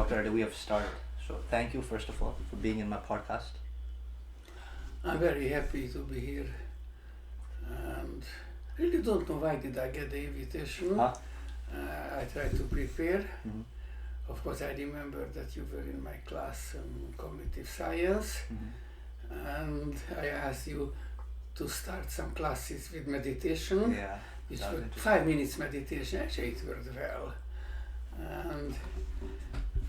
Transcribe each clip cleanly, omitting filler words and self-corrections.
Dr. Erdi, we have started. So thank you, first of all, for being in my podcast. I'm very happy to be here, and really don't know why did I get the invitation. Huh? I tried to prepare. Mm-hmm. Of course, I remember that you were in my class in cognitive science, and I asked you to start some classes with meditation. Yeah. Which were 5 minutes meditation. Actually, it worked well. And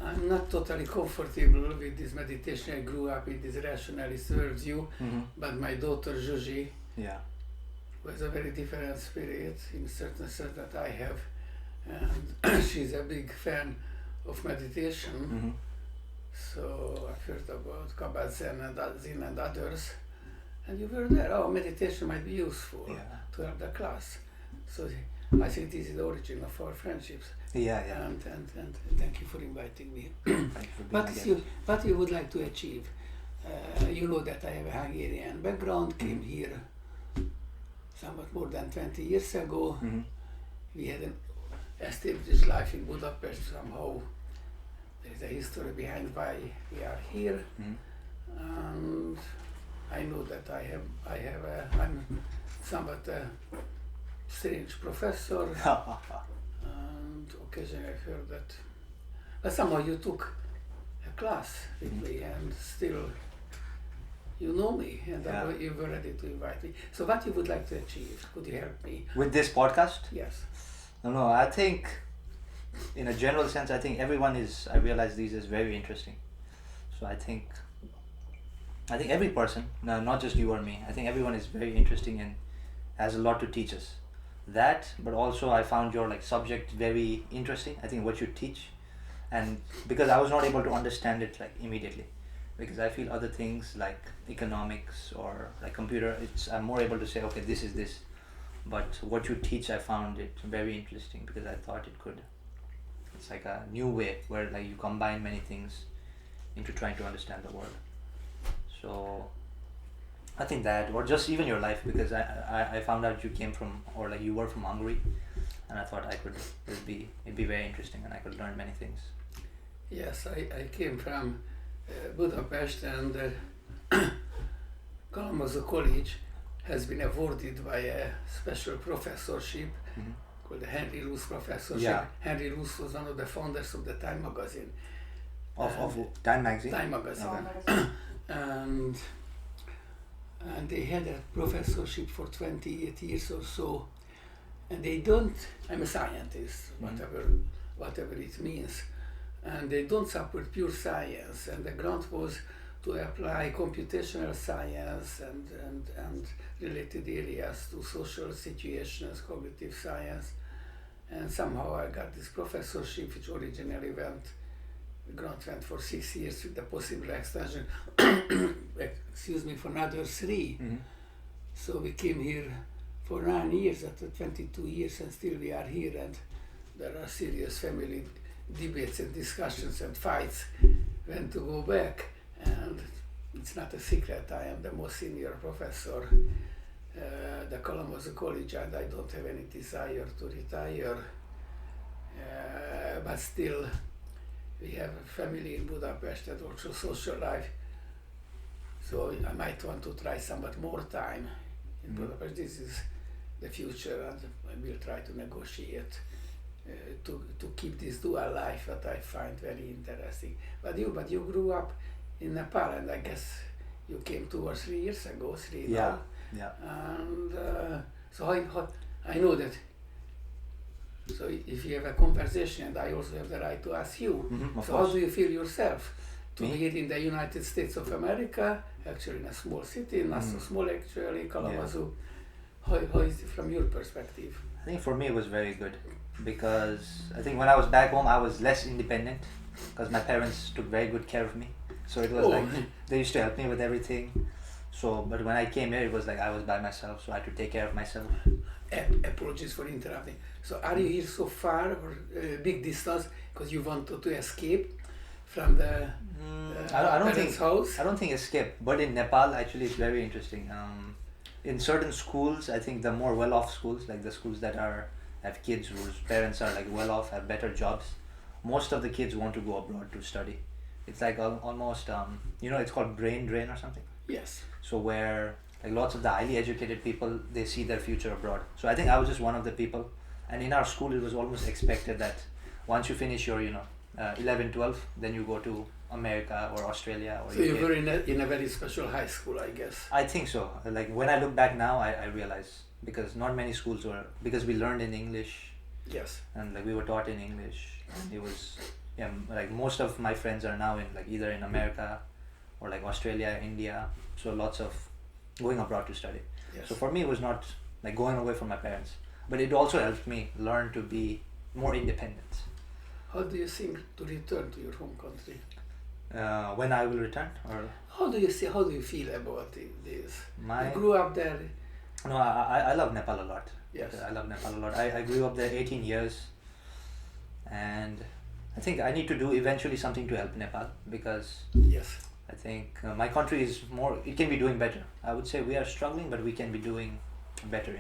I'm not totally comfortable with this meditation. I grew up in this rationalist worldview, but my daughter Zsuzsi was a very different spirit in certain sense that I have, and she's a big fan of meditation. So I've heard about Kabbalah Zen and others, and you were there. Oh, meditation might be useful to have the class. So I think this is the origin of our friendships. And thank you for inviting me. What you would like to achieve? You know that I have a Hungarian background, came here somewhat more than 20 years ago. We had an established life in Budapest somehow. There is a history behind why we are here. And I know that I'm somewhat a strange professor. And occasionally I heard that, but somehow you took a class with me, and still you know me, and you were ready to invite me. So what you would like to achieve? Could you help me? With this podcast? Yes. No, I think, in a general sense, I think everyone is, I realize these is very interesting. So I think every person, not just you or me, I think everyone is very interesting and has a lot to teach us. That, but also I found your subject very interesting. I think what you teach, and because I was not able to understand it immediately, because I feel other things like economics or computer, I'm more able to say, okay, this is this. But what you teach, I found it very interesting because I thought it's like a new way where you combine many things into trying to understand the world. So I think that, or just even your life, because I found out you came from, or you were from Hungary, and I thought it'd be very interesting and I could learn many things. Yes, I came from Budapest, and Kalamazoo College has been awarded by a special professorship called the Henry Luce Professorship. Yeah. Henry Luce was one of the founders of the Time magazine. Of Time magazine? Time magazine. Okay. And they had a professorship for 28 years or so, and they don't, I'm a scientist, whatever it means, and they don't support pure science, and the grant was to apply computational science and related areas to social situations, cognitive science, and somehow I got this professorship, which originally the grant went for 6 years with the possible extension, for another 3. So we came here for 9 years, after 22 years, and still we are here, and there are serious family debates and discussions and fights when to go back. And it's not a secret, I am the most senior professor at the Kalamazoo College, and I don't have any desire to retire, but still we have a family in Budapest and also social life, so I might want to try somewhat more time in Budapest. This is the future, and I will try to negotiate to keep this dual life that I find very interesting. But you grew up in Nepal, and I guess you came 2 or 3 years ago, now. Yeah. And so I know that. So if you have a conversation, and I also have the right to ask you, so how do you feel yourself to be here in the United States of America, actually in a small city, not so small actually, Kalamazoo? How is it from your perspective? I think for me it was very good, because I think when I was back home I was less independent, because my parents took very good care of me. So it was they used to help me with everything. So, but when I came here, it was I was by myself, so I had to take care of myself. Apologies for interrupting. So are you here so far, or big distance, because you wanted to escape from the I don't think house? I don't think escape, but in Nepal actually it's very interesting. In certain schools, I think the more well-off schools, like the schools that have kids whose parents are well-off, have better jobs, most of the kids want to go abroad to study. It's like almost, it's called brain drain or something. Yes. So where like lots of the highly educated people, they see their future abroad. So I think I was just one of the people. And in our school, it was almost expected that once you finish your, 11, 12, then you go to America or Australia or So UK. you were in a very special high school, I guess. I think so. Like when I look back now, I realize because not many schools were, because we learned in English. Yes. And like we were taught in English. And it was, like most of my friends are now in like either in America or like Australia, India. So lots of going abroad to study. Yes. So for me, it was not like going away from my parents, but it also helped me learn to be more independent. How do you think to return to your home country? When I will return, or How do you feel about this? my You grew up there. no, I love Nepal a lot. Yes. I love Nepal a lot. I grew up there 18 years, and I think I need to do eventually something to help Nepal because Yes. I think my country is more, it can be doing better. I would say we are struggling, but we can be doing better,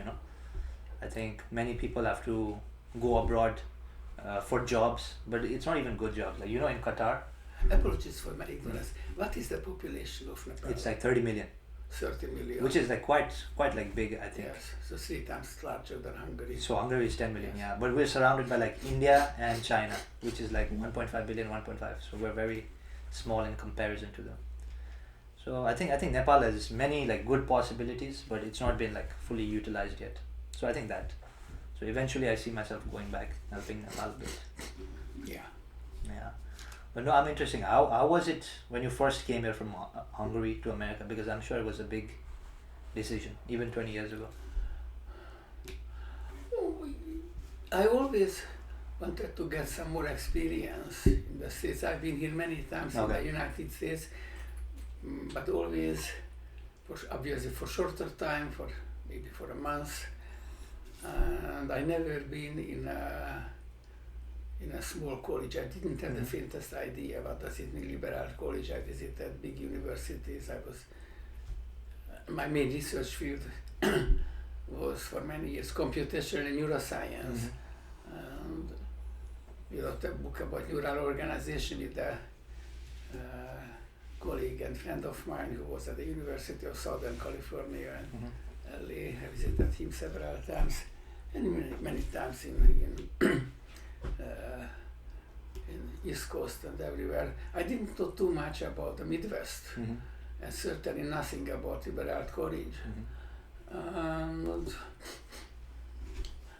I think many people have to go abroad for jobs, but it's not even good jobs. Like, in Qatar, Apologies for my ignorance. What is the population of Nepal? it's like 30 million, 30 million. which is like quite like big, I think. Yes, so 3 times larger than Hungary. So Hungary is 10 million, Yes. yeah. But we're surrounded by like India and China, which is like 1.5 billion, 1.5. So we're very small in comparison to them. So I think Nepal has many like good possibilities, but it's not been like fully utilized yet. So I think that. So eventually I see myself going back, helping Nepal a bit. Yeah. Yeah. But no, I'm interested. How was it when you first came here from Hungary to America? Because I'm sure it was a big decision, even 20 years ago. I always wanted to get some more experience in the States. I've been here many times in the United States, but always, obviously for shorter time, maybe for a month. And I never been in a small college. I didn't have the faintest idea what does it mean, liberal college. I visited big universities. My main research field was for many years computational neuroscience. And we wrote a book about neural organization with a colleague and friend of mine who was at the University of Southern California in LA. I visited him several times, and many times in East Coast and everywhere. I didn't know too much about the Midwest, and certainly nothing about liberal college. And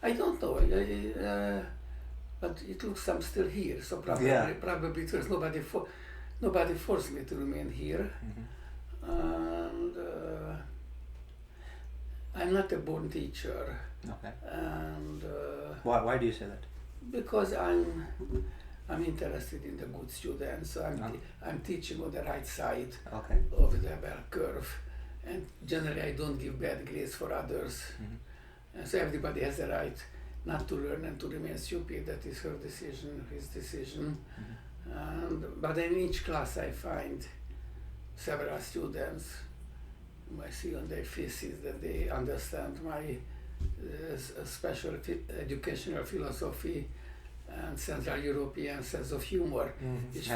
I don't know, but it looks I'm still here, so probably there's nobody forced me to remain here. And I'm not a born teacher. Okay. And Why do you say that? because I'm interested in the good students, so I'm teaching on the right side of the bell curve, and generally I don't give bad grades for others. And so everybody has the right not to learn and to remain stupid. That is her decision, his decision. But in each class I find several students whom I see on their faces that they understand my special educational philosophy and Central European sense of humor, which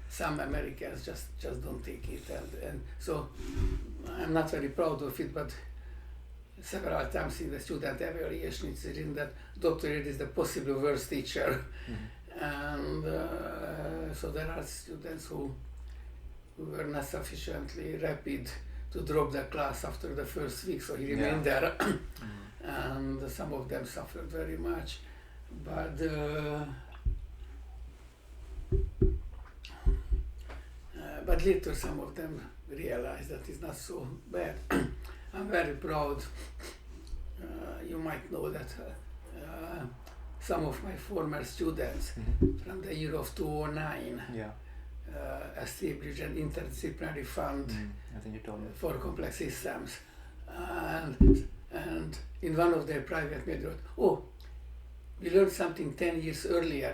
some Americans just don't take it, and so I'm not very proud of it, but several times in the student evaluation it's written that Dr. Erdi is the possible worst teacher. And so there are students who were not sufficiently rapid to drop the class after the first week, so he remained there. And some of them suffered very much, but later some of them realized that it's not so bad. I'm very proud. You might know that some of my former students from the year of 2009 established an interdisciplinary fund I think you told me. for complex systems. And in one of their private mail wrote, we learned something 10 years earlier,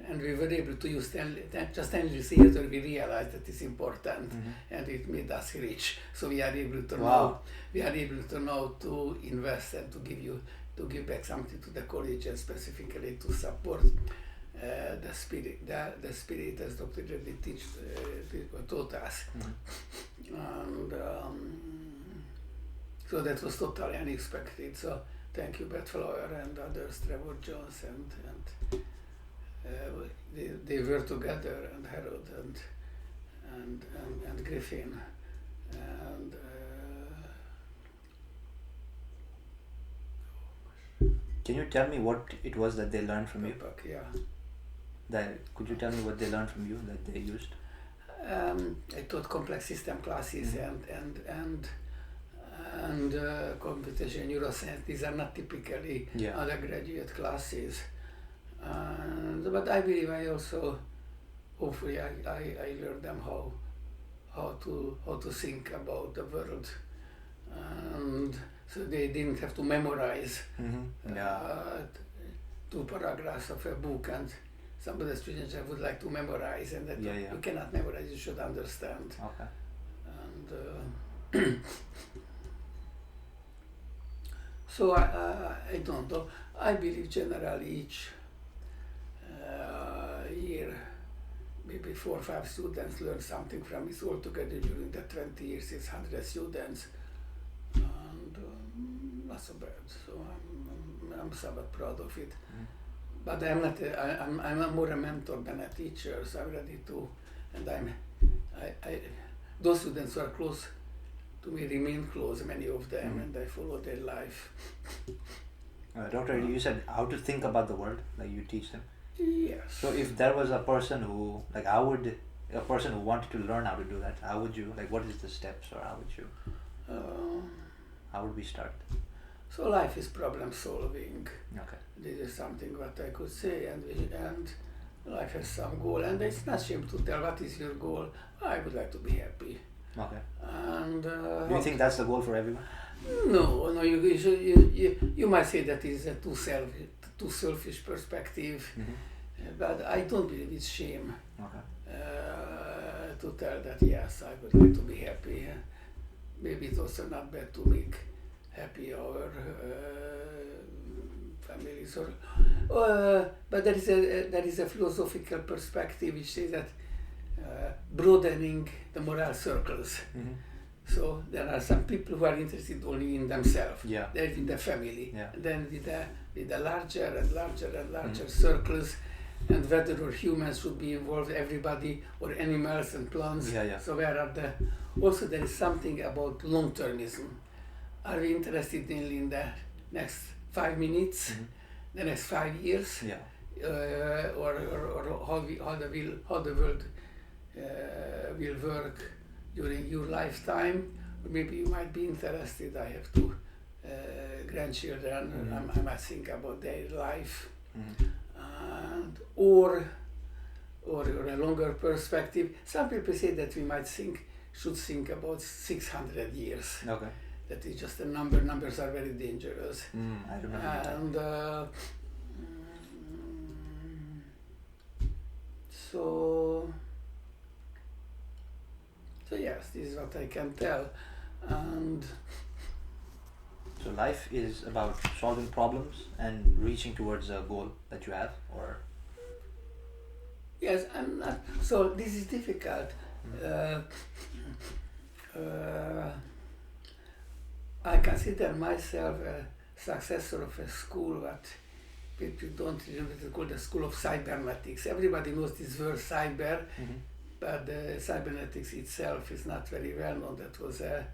and we were able to use 10 years later we realized that it's important, and it made us rich. So we are able to know to invest and to give back something to the college, and specifically to support the spirit as Dr. Erdi taught us. And so that was totally unexpected. So thank you, Brad Flaugher and others, Trevor Jones, and they were together, and Jerrod and Griffin, and Can you tell me what it was that they learned from you? Yeah. Could you tell me what they learned from you that they used? I taught complex system classes and computational neuroscience. These are not typically undergraduate classes. But I believe I also, hopefully, I learned them how to think about the world, and so they didn't have to memorize 2 paragraphs of a book, and some of the students would like to memorize, and that you cannot memorize, you should understand. Okay. And so I don't know. I believe generally each year maybe 4 or 5 students learn something from it. Altogether during the 20 years it's 100 students, and not so bad. So I'm somewhat proud of it. But I'm not. I'm more a mentor than a teacher. So I'm ready to, and those students who are close to me remain close. Many of them, and I follow their life. Dr. You said how to think about the world, like you teach them. Yes. So if there was a person who, like, a person who wanted to learn how to do that, how would you, like, what is the steps, or how would you, how would we start? So life is problem solving. Okay. This is something what I could say, and life has some goal, and it's not shame to tell what is your goal. I would like to be happy. Okay. And do you think that's the goal for everyone? No. You might say that is a too selfish perspective, but I don't believe it's shame to tell that yes, I would like to be happy. Maybe it's also not bad to make happy our families, but there is a philosophical perspective which says that broadening the moral circles. So there are some people who are interested only in themselves, they're in the family, and then with the larger and larger circles, and whether or humans should be involved, everybody, or animals and plants. So where are also there is something about long-termism. Are we interested in the next 5 minutes, the next 5 years, or how the world will work during your lifetime? Or maybe you might be interested. I have 2 grandchildren. I might think about their life, and or a longer perspective. Some people say that we should think about 600 years. Okay. That is just a number. Numbers are very dangerous. I remember. And so yes, this is what I can tell. And so life is about solving problems and reaching towards a goal that you have, or? Yes, I'm not. So this is difficult. I consider myself a successor of a school that people don't really call the school of cybernetics. Everybody knows this word cyber, but cybernetics itself is not very well known. That was an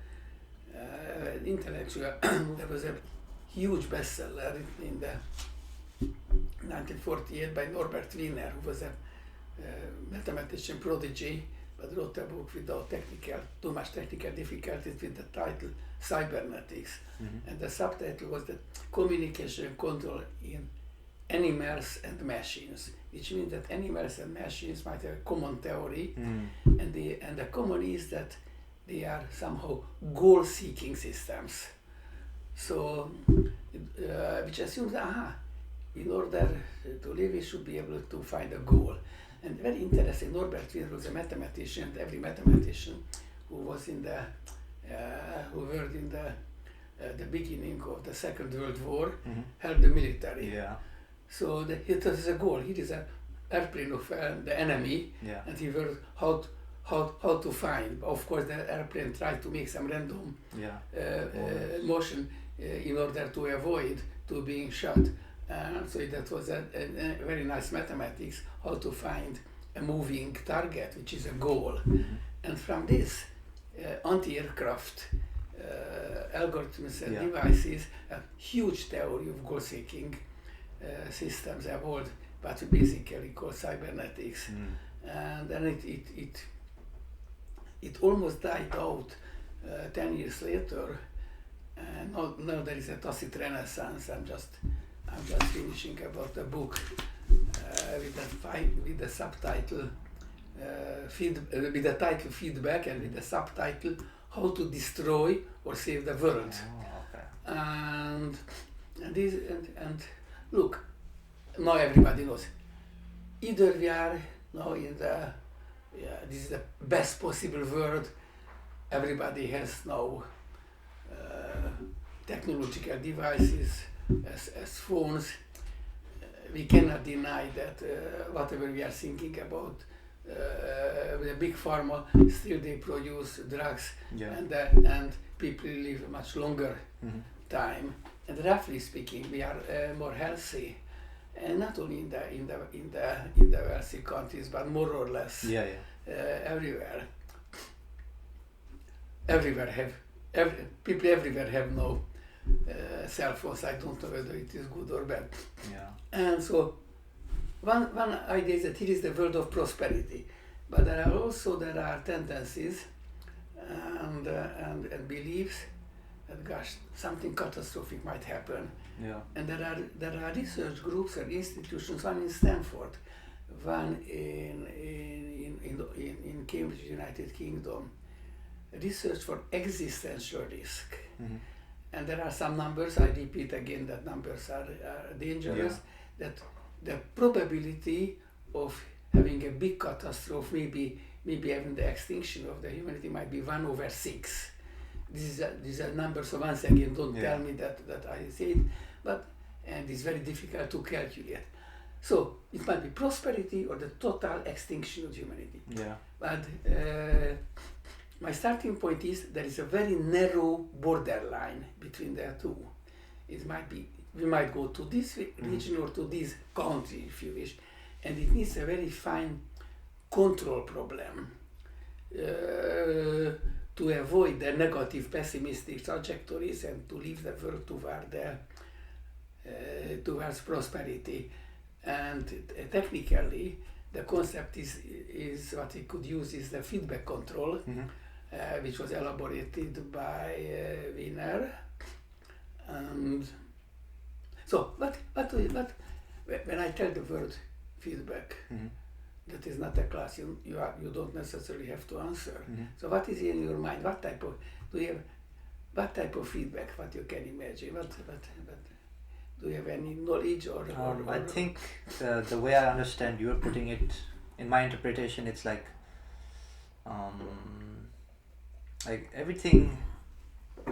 intellectual. There was a huge bestseller in the 1948 by Norbert Wiener, who was a mathematician prodigy, but wrote a book without too much technical difficulties, with the title Cybernetics. And the subtitle was the communication control in animals and machines, which means that animals and machines might have a common theory, and the common is that they are somehow goal-seeking systems. So, which assumes, in order to live, we should be able to find a goal. And very interesting, Norbert Wiener was a mathematician, and every mathematician who was who worked in the beginning of the Second World War held the military. So it was a goal. Here is a airplane of the enemy, and he was how to find. Of course, the airplane tried to make some random motion in order to avoid to being shot. So that was a very nice mathematics, how to find a moving target, which is a goal. And from this anti-aircraft algorithms and devices, a huge theory of goal-seeking systems evolved, but we basically call cybernetics. And then it almost died out 10 years later. And now there is a tacit renaissance. I'm just finishing about a book with the subtitle with the title Feedback and with the subtitle How to Destroy or Save the World. And look, now everybody knows. Either we are now in this is the best possible world. Everybody has now technological devices as phones. We cannot deny that whatever we are thinking about, the big pharma, still they produce drugs, and people live a much longer time. And roughly speaking, we are more healthy, and not only in the wealthy countries, but more or less everywhere. People everywhere have no cell phones. I don't know whether it is good or bad. And so one idea is that here is the world of prosperity, but there are tendencies and beliefs that gosh, something catastrophic might happen. And there are research groups and institutions, one in Stanford, one in Cambridge, United Kingdom, research for existential risk. And there are some numbers, I repeat again that numbers are dangerous, that the probability of having a big catastrophe, maybe having the extinction of the humanity, might be 1/6. These are numbers, so once again, don't tell me that I say it, and it's very difficult to calculate. So it might be prosperity or the total extinction of humanity. But my starting point is there is a very narrow borderline between the two. It might be, we might go to this region or to this country if you wish, and it needs a very fine control problem to avoid the negative pessimistic trajectories and to leave the world towards prosperity. And technically the concept is what we could use is the feedback control, which was elaborated by Wiener. So when I tell the word feedback, that is not a class, you don't necessarily have to answer. So what is in your mind? What type of feedback, what you can imagine? What do you have any knowledge or I think the way I understand you're putting it, in my interpretation, it's like everything,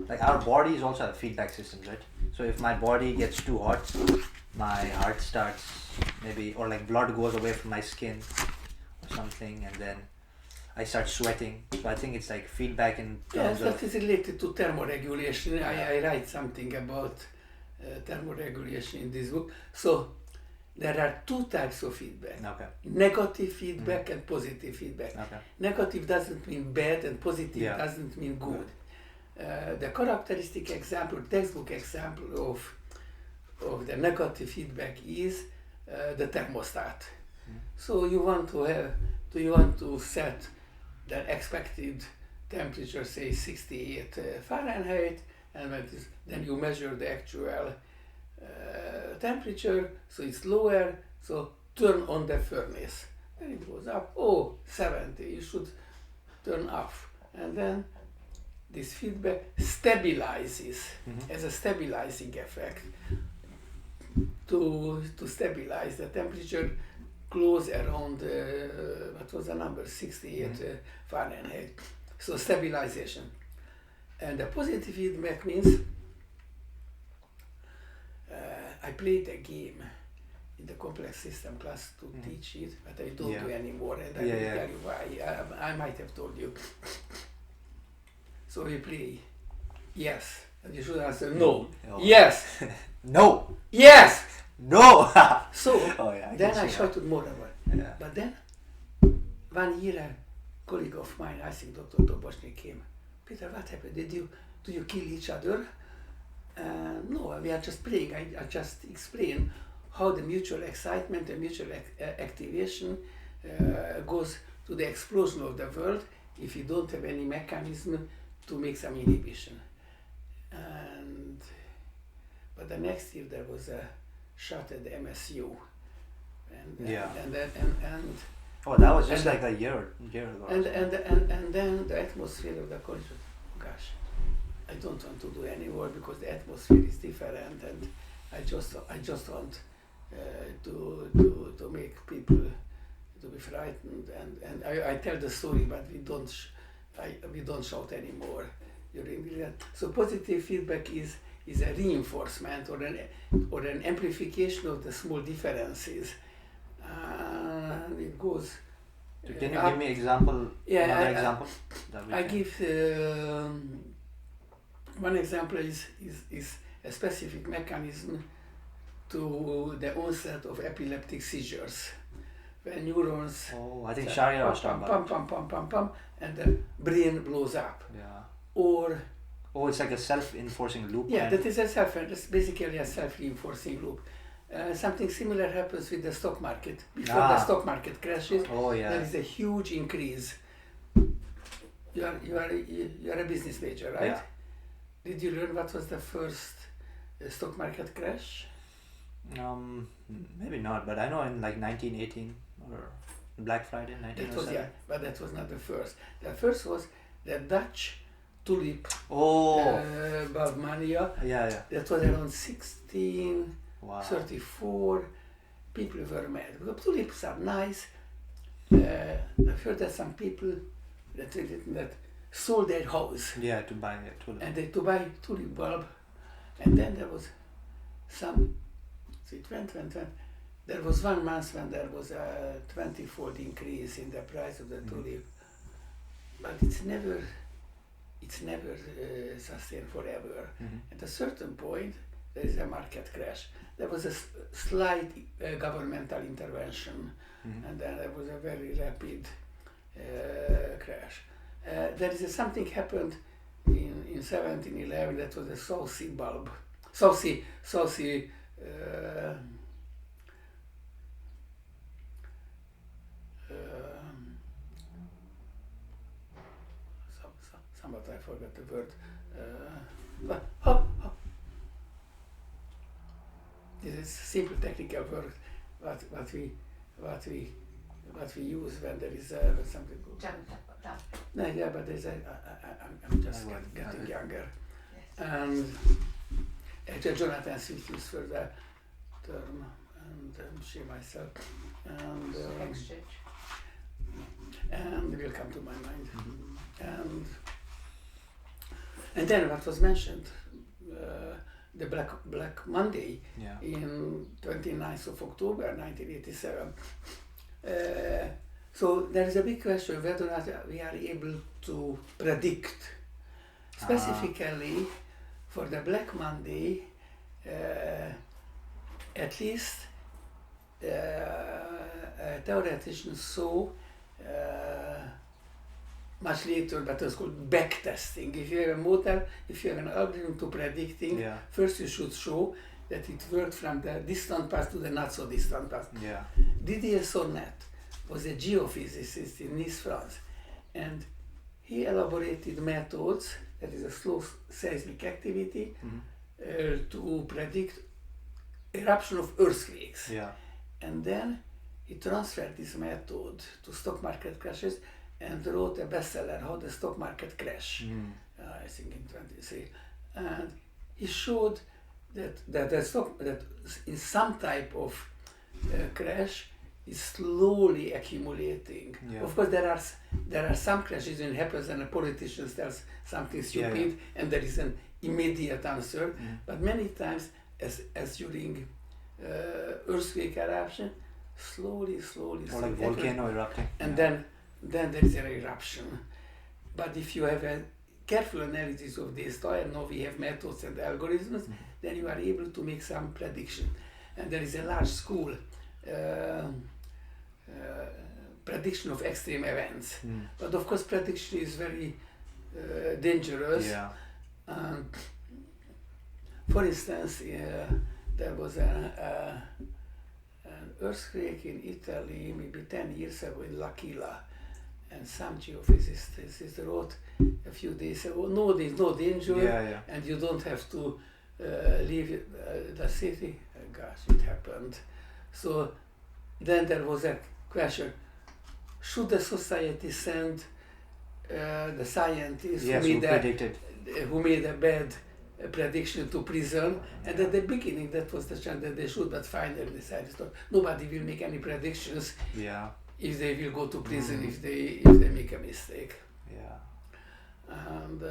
like our body is also a feedback system, right? So if my body gets too hot, my heart starts maybe, or like blood goes away from my skin or something, and then I start sweating. So I think it's like feedback in terms that is related to thermoregulation. I write something about thermoregulation in this book. So there are two types of feedback. Negative feedback and positive feedback. Negative doesn't mean bad and positive doesn't mean good. The characteristic example, textbook example of the negative feedback is the thermostat. So you want to set the expected temperature, say 68 Fahrenheit, and then you measure the actual temperature, so it's lower, so turn on the furnace. And it goes up, 70, you should turn off. And then this feedback stabilizes as a stabilizing effect to stabilize the temperature close around, what was the number, 68 Fahrenheit. So stabilization. And the positive feedback means I played a game in the complex system class to teach it, but I don't Yeah. do anymore, and I will tell you why. I might have told you. So we play, yes, and you should answer no, yes, No! yes. No! So then I see shouted more about. Yeah. But then 1 year a colleague of mine, I think Dr. Tobosny, came. Peter, what happened? Did you kill each other? No, we are just playing. I just explain how the mutual excitement and mutual activation goes to the explosion of the world if you don't have any mechanism to make some inhibition. But the next year there was a shot at the MSU, and that was just like a year ago. And then the atmosphere of the college was, gosh, I don't want to do anymore because the atmosphere is different, and I just want to make people to be frightened, and I tell the story, but we don't shout anymore during the. So positive feedback is a reinforcement or an amplification of the small differences. It goes. So can you give me example? Another example? I give one example is a specific mechanism to the onset of epileptic seizures, when neurons. Oh, I think Sharia was talking about. Pum, and the brain blows up. Yeah. Or. Oh, it's like a self-reinforcing loop. Yeah, that is that's basically a self-reinforcing loop. Something similar happens with the stock market. Before the stock market crashes, there is a huge increase. You are a business major, right? Yeah. Did you learn what was the first stock market crash? Maybe not, but I know in like 1918 or Black Friday 1907. But that was not the first. The first was the Dutch tulip bulb mania. Yeah. That was around 1634. People were mad. Because tulips are nice. I've heard that some people that sold their house. Yeah, to buy a tulip. And to buy tulip bulb. And then there was some. So it went. There was 1 month when there was a 20-fold increase in the price of the tulip. But it's never sustained forever. At a certain point, there is a market crash. There was a slight governmental intervention, and then there was a very rapid crash. There is something happened in 1711 that was a South Sea bulb. South Sea. Somewhat I forgot the word. This is simple technical word. What we use when there is something. No, yeah, but there's I'm just getting younger. Yes. And actually, Jonathan Swift used for the term, and she myself, and will come to my mind. And then what was mentioned, the Black Monday in 29th of October 1987. So there is a big question whether or not we are able to predict. Specifically for the Black Monday, at least theoreticians saw much later, but it's called backtesting. If you have a model, if you have an algorithm to predicting, first you should show that it worked from the distant past to the not so distant past. Didier Sonnet was a geophysicist in Nice, France, and he elaborated methods, that is a slow seismic activity, to predict eruption of earthquakes. And then he transferred this method to stock market crashes and wrote a bestseller, How the Stock Market Crashed, I think in 23. And he showed that in some type of crash is slowly accumulating. Of course, there are some crashes when it happens and a politician tells something stupid and there is an immediate answer. But many times, as during earthquake eruption, slowly. Or like volcano erupting. And then there is an eruption. But if you have a careful analysis of this, and now we have methods and algorithms, then you are able to make some prediction. And there is a large school, prediction of extreme events. But of course, prediction is very dangerous. Yeah. For instance, there was an earthquake in Italy maybe 10 years ago in L'Aquila, and some geophysicist wrote a few days ago, no, there's no danger, and you don't have to leave the city. Gosh, it happened. So then there was a question, should the society send the scientists who made a bad prediction to prison? And at the beginning that was the chance that they should, but finally decided nobody will make any predictions if they will go to prison if they make a mistake. And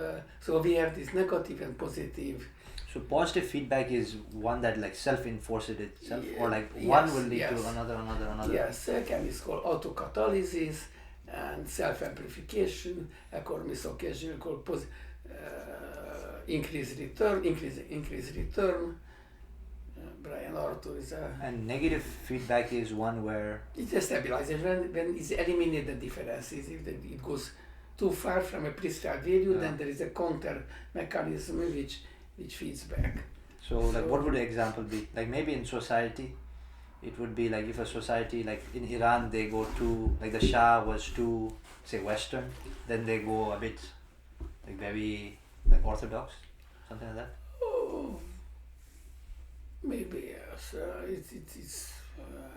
so we have this negative and positive. So positive feedback is one that like self-enforces itself, or like one will lead to another. Yes, second is called autocatalysis and self-amplification. Economists occasionally call increase return. Brian Arthur is a... And negative feedback is one where... It's a stabilization. When it's eliminate the differences, if it goes too far from a prescribed value, then there is a counter mechanism which feeds back. So like what would the example be? Like maybe in society, it would be like if a society, like in Iran, they go too, like the Shah was too, say, Western, then they go a bit like very like orthodox, something like that. Oh, maybe yes. It's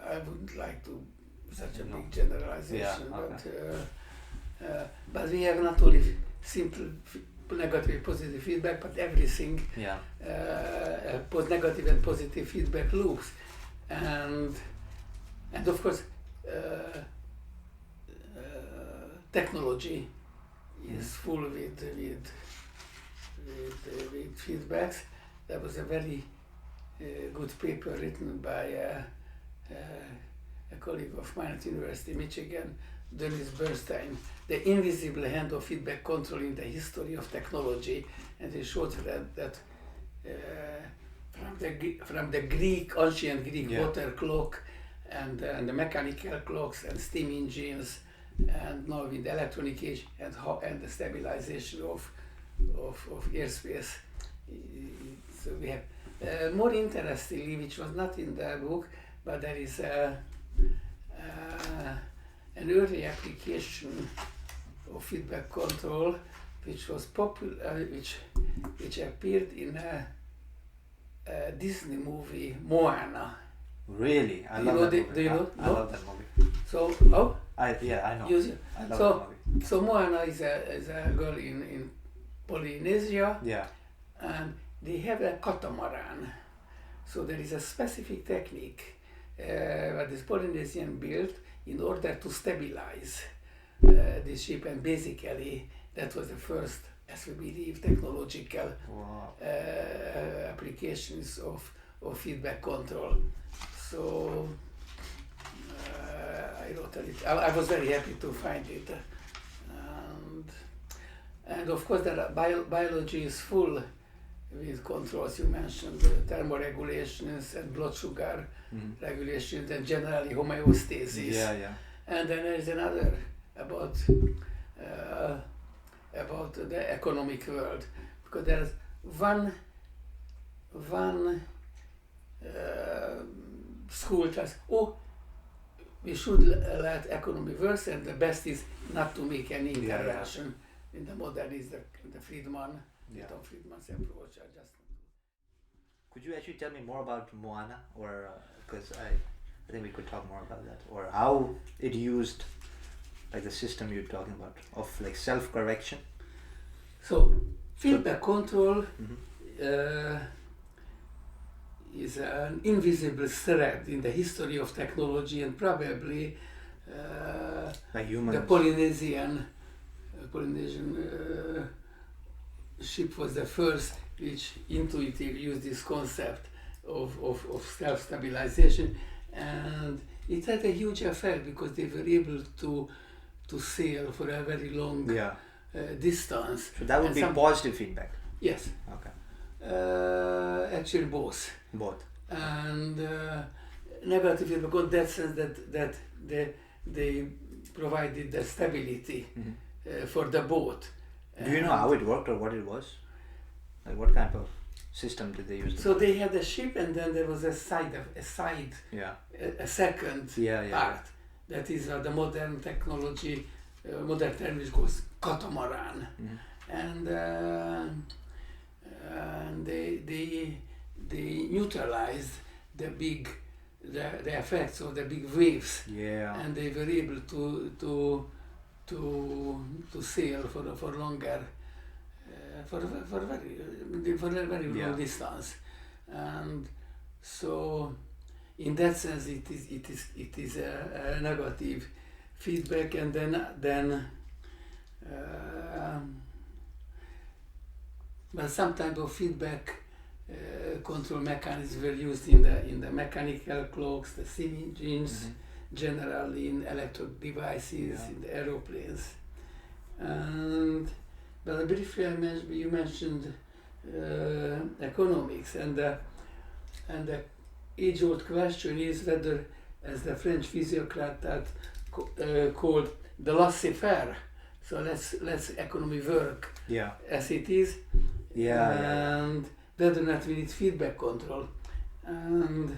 I wouldn't like to such a big generalization, but we have not only simple negative positive feedback, but everything negative and positive feedback loops, and of course technology is full with feedbacks. There was a very good paper written by a colleague of mine at University of Michigan, Dennis Bernstein, The Invisible Hand of Feedback Control in the History of Technology, and he showed that from the ancient Greek water clock and the mechanical clocks and steam engines, and now with the electronic age and the stabilization of airspace. So we have more interestingly, which was not in the book, but there is an early application of feedback control, which was popular, which appeared in a Disney movie, Moana. Really, I love that movie. Do you know? I love that movie. So, I know. I love that movie. So Moana is a girl in Polynesia. Yeah. And they have a catamaran. So there is a specific technique that this Polynesian built in order to stabilize this ship, and basically that was the first, as we believe, technological applications of feedback control. So I wrote it. I was very happy to find it, and of course biology is full with controls. You mentioned thermoregulations and blood sugar regulations and generally homeostasis. Yeah. And then there is another about the economic world, because there's one school class. We should let economy work, and the best is not to make any intervention. In the modern is the Friedman. Milton Friedman's approach. Could you actually tell me more about Moana, or because I think we could talk more about that, or how it used like the system you're talking about of like self-correction? So feedback control is an invisible thread in the history of technology, and probably like humans. The Polynesian ship was the first which intuitively used this concept of self-stabilization, and it had a huge effect because they were able to sail for a very long distance. So that would be positive feedback. Yes. Okay. Actually, both. Both. And negative feedback in that sense that they provided the stability for the boat. Do you know how it worked or what it was? Like what kind of system did they use? So they had a ship, and then there was a second part. That is the modern technology. Modern term is called catamaran, and they neutralized the effects of the big waves. And they were able to sail for longer. For a very long distance, and so in that sense it is a negative feedback, and then but some type of feedback control mechanisms were used in the mechanical clocks, the steam engines, generally in electric devices, in the aeroplanes, and. But briefly, you mentioned economics, and the age-old question is whether, as the French physiocrat that called the laissez-faire, so let's economy work as it is, and whether or not we need feedback control, and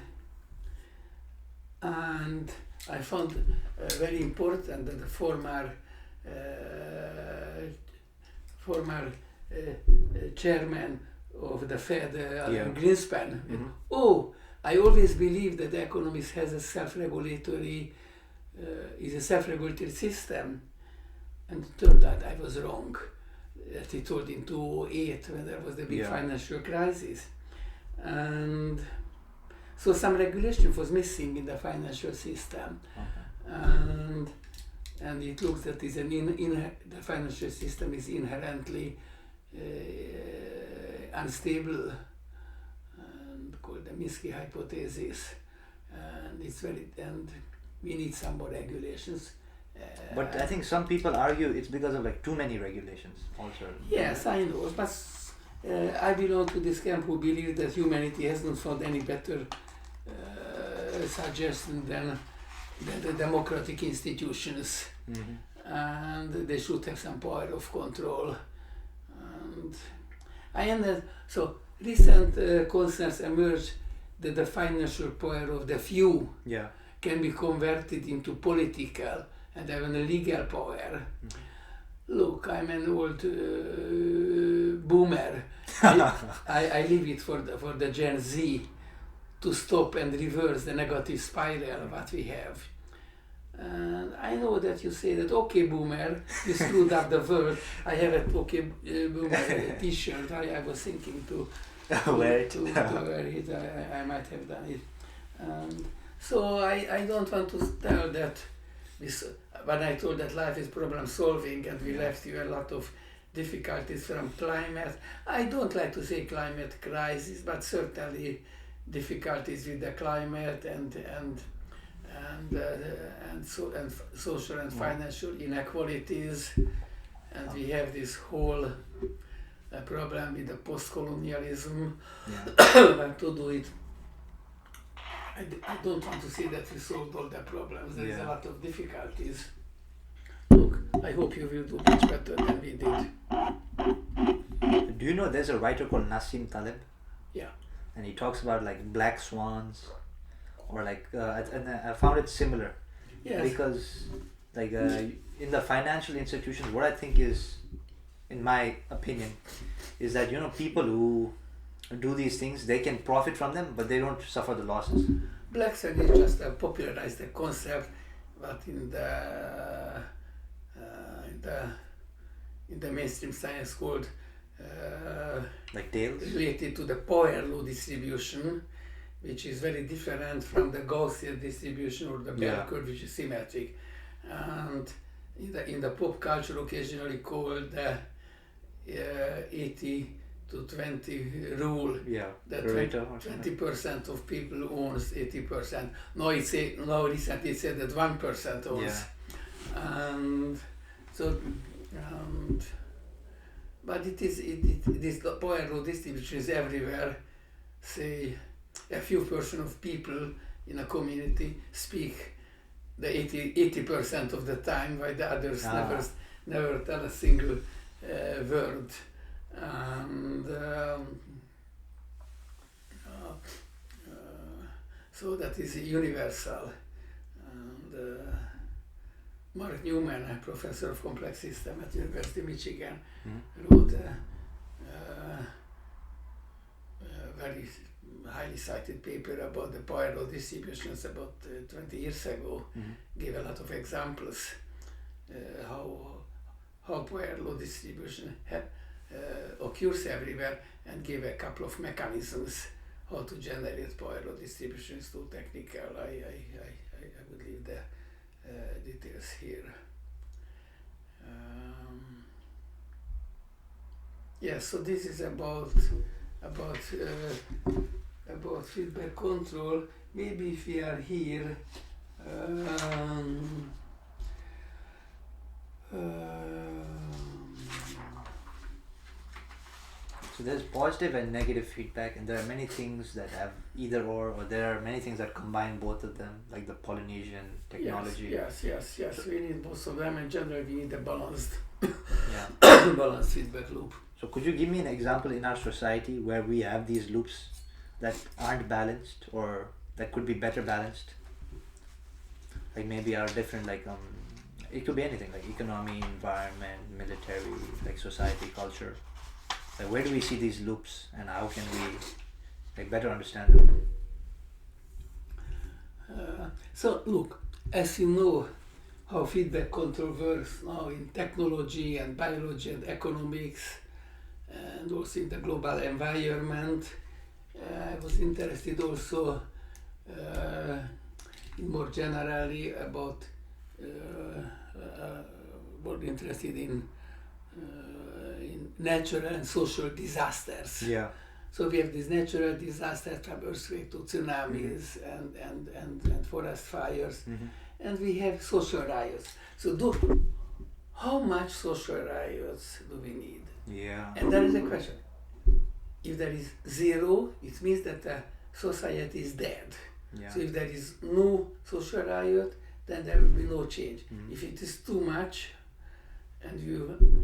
I found very important that the former chairman of the Fed, Greenspan. I always believed that the economics has a self-regulatory system, and it turned out I was wrong. That he told in 2008 when there was the big financial crisis, and so some regulation was missing in the financial system, and it looks that is the financial system is inherently unstable, and called the Minsky hypothesis, and we need some more regulations. But I think some people argue it's because of like too many regulations also. Yes, I know, but I belong to this camp who believe that humanity has not found any better suggestion than the democratic institutions, and they should have some power of control. And so recent concerns emerged that the financial power of the few can be converted into political and even a legal power. Look, I'm an old boomer. I leave it for the Gen Z to stop and reverse the negative spiral what we have. And I know that you say that, okay, boomer, you screwed up the world. I have a okay boomer t-shirt. I was thinking to wear it. I might have done it. So I don't want to tell that when I told that life is problem solving and we left you a lot of difficulties from climate. I don't like to say climate crisis, but certainly difficulties with the climate and social and financial inequalities, and we have this whole problem with the post-colonialism. But to do it, I don't want to say that we solved all the problems. There is a lot of difficulties. Look, I hope you will do much better than we did. Do you know there's a writer called Nassim Taleb? Yeah. And he talks about like black swans, or like, and I found it similar. Yes. Because like in the financial institutions, what I think is, in my opinion, is that, you know, people who do these things, they can profit from them, but they don't suffer the losses. Black swan is just popularized the concept, but in the mainstream science called like tails? Related to the power law distribution, which is very different from the Gaussian distribution or the bell curve, which is symmetric. And in the pop culture occasionally called the 80-20 to 20 rule. Yeah. That Pareto or something. 20% of people owns 80%. Now recently it said that 1% owns. Yeah. And so, but this Poirot distribution is everywhere. Say a few percent of people in a community speak the 80% of the time, while the others never tell a single word. And so that is universal. And Mark Newman, a professor of complex system at University of Michigan, wrote a very highly cited paper about the Poirot distributions about 20 years ago. Gave a lot of examples how Poirot distribution occurs everywhere, and gave a couple of mechanisms how to generate Poirot distributions. Too technical. I would leave the details here. Yes, so this is about feedback control. Maybe if we are here, so there's positive and negative feedback, and there are many things that have either or there are many things that combine both of them, like the Polynesian technology. Yes. We need both of them, and generally we need a balanced, Yeah. balanced feedback loop. So could you give me an example in our society where we have these loops that aren't balanced, or that could be better balanced? Like maybe are different, like it could be anything, like economy, environment, military, like society, culture. Like where do we see these loops, and how can we like better understand them? So look, as you know how feedback control works now in technology and biology and economics, and also in the global environment. I was interested also more generally about more interested in natural and social disasters. Yeah. So we have these natural disasters from earthquake to tsunamis and forest fires, and we have social riots. So how much social riots do we need? Yeah. And there is a question. If there is zero, it means that the society is dead. Yeah. So if there is no social riot, then there will be no change. If it is too much, and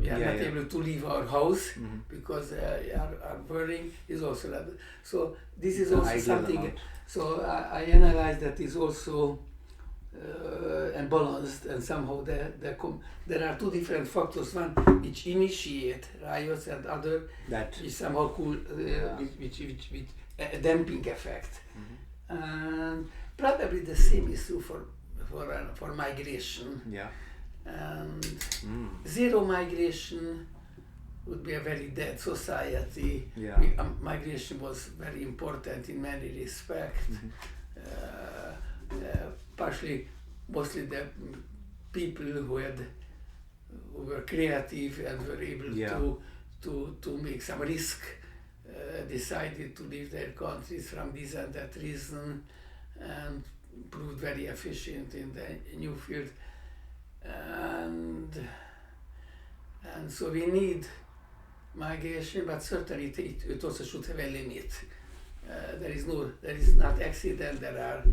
we are not able to leave our house because our burning is also that. So this is also something. Amount. So I analyzed that is also unbalanced, and somehow there are two different factors. One which initiate riots, and other That which somehow which a damping effect. And probably the same is true for migration. Yeah. And zero migration would be a very dead society. Yeah. Migration was very important in many respects. Partially, mostly the people who were creative and were able to make some risk, decided to leave their countries from this and that reason, and proved very efficient in the new field. And so we need migration, but certainly it also should have a limit. There is not accident. There are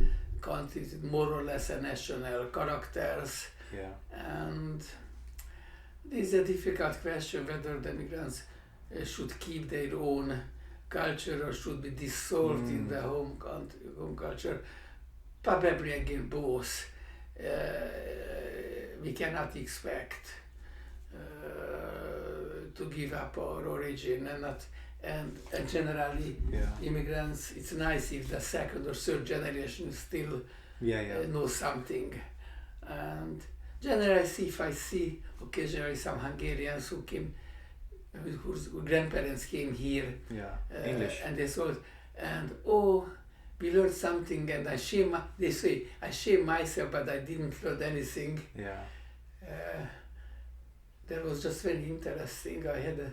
countries with more or less a national characters. Yeah. And this is a difficult question whether the migrants should keep their own culture or should be dissolved in the home culture. Probably again both. We cannot expect to give up our origin, and generally immigrants, it's nice if the second or third generation still knows something. And generally if I see occasionally some Hungarians whose grandparents came here, English, and they saw it, and we learned something, and they say, I shame myself, but I didn't learn anything. Yeah. That was just very interesting. I had a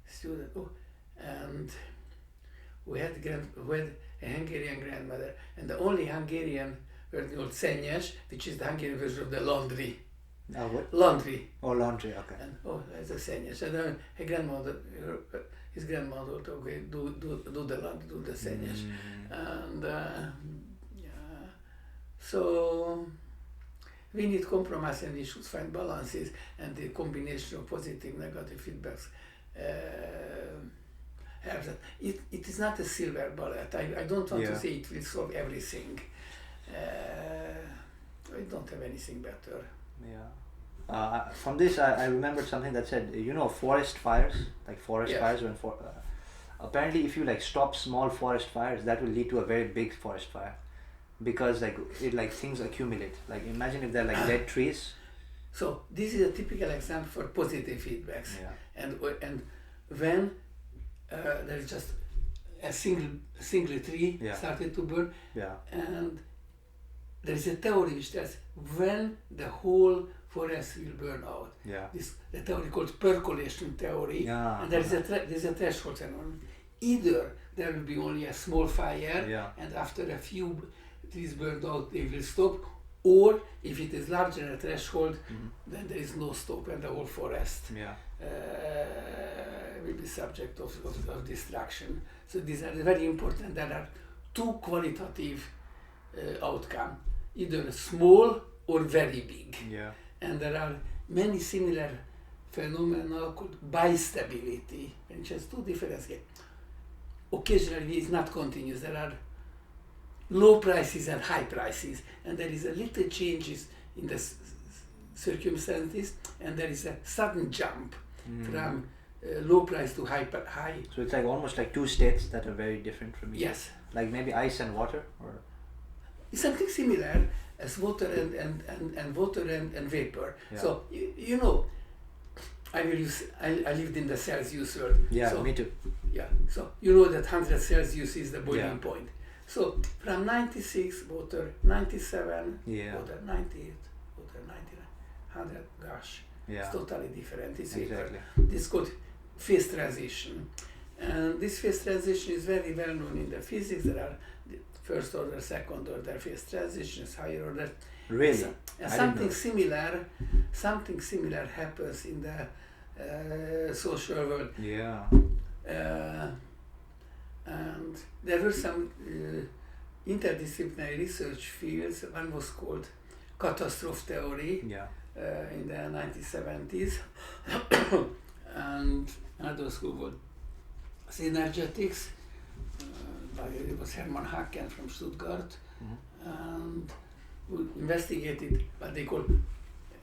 student, and and who had a Hungarian grandmother, and the only Hungarian word called szennyes, which is the Hungarian version of the laundry. What? Laundry. Oh, laundry, okay. And it's a szennyes. And then his grandmother would okay, do the laundry, do the szennyes. And so we need compromise, and we should find balances, and the combination of positive, negative feedbacks helps that. It is not a silver bullet. I don't want to say it will solve everything. I don't have anything better. Yeah. From this, I remembered something that said, forest fires, like forest fires. When apparently, if you like stop small forest fires, that will lead to a very big forest fire, because things accumulate. Like imagine if they're like dead trees. So this is a typical example for positive feedbacks. Yeah. And when there is just a single tree started to burn, and there is a theory which says when the whole forest will burn out. The theory called percolation theory, and there is a threshold phenomenon. Either there will be only a small fire, and after a few trees burned out, they will stop, or if it is larger than a threshold, then there is no stop, and the whole forest will be subject of destruction. So these are very important. There are two qualitative outcomes, either small or very big. And there are many similar phenomena called bistability, which has two different scales. Occasionally it's not continuous. There are low prices and high prices, and there is a little changes in the circumstances, and there is a sudden jump from low price to high. So it's like almost like two states that are very different from each other. Yes. Like maybe ice and water, or it's something similar as water and water and vapor. So I lived in the Celsius world. So, me too. So you know that 100 Celsius is the boiling point. So from 96 water, 97 water, 98 water, 99, 100, gosh, it's totally different. It's exactly. This is called phase transition, and this phase transition is very well known in the physics. There are the first order, second order phase transitions, higher order. Really? And something similar happens in the social world. And there were some interdisciplinary research fields. One was called catastrophe theory in the 1970s, and another was called Cybernetics. It was Hermann Haken from Stuttgart, and who investigated what they call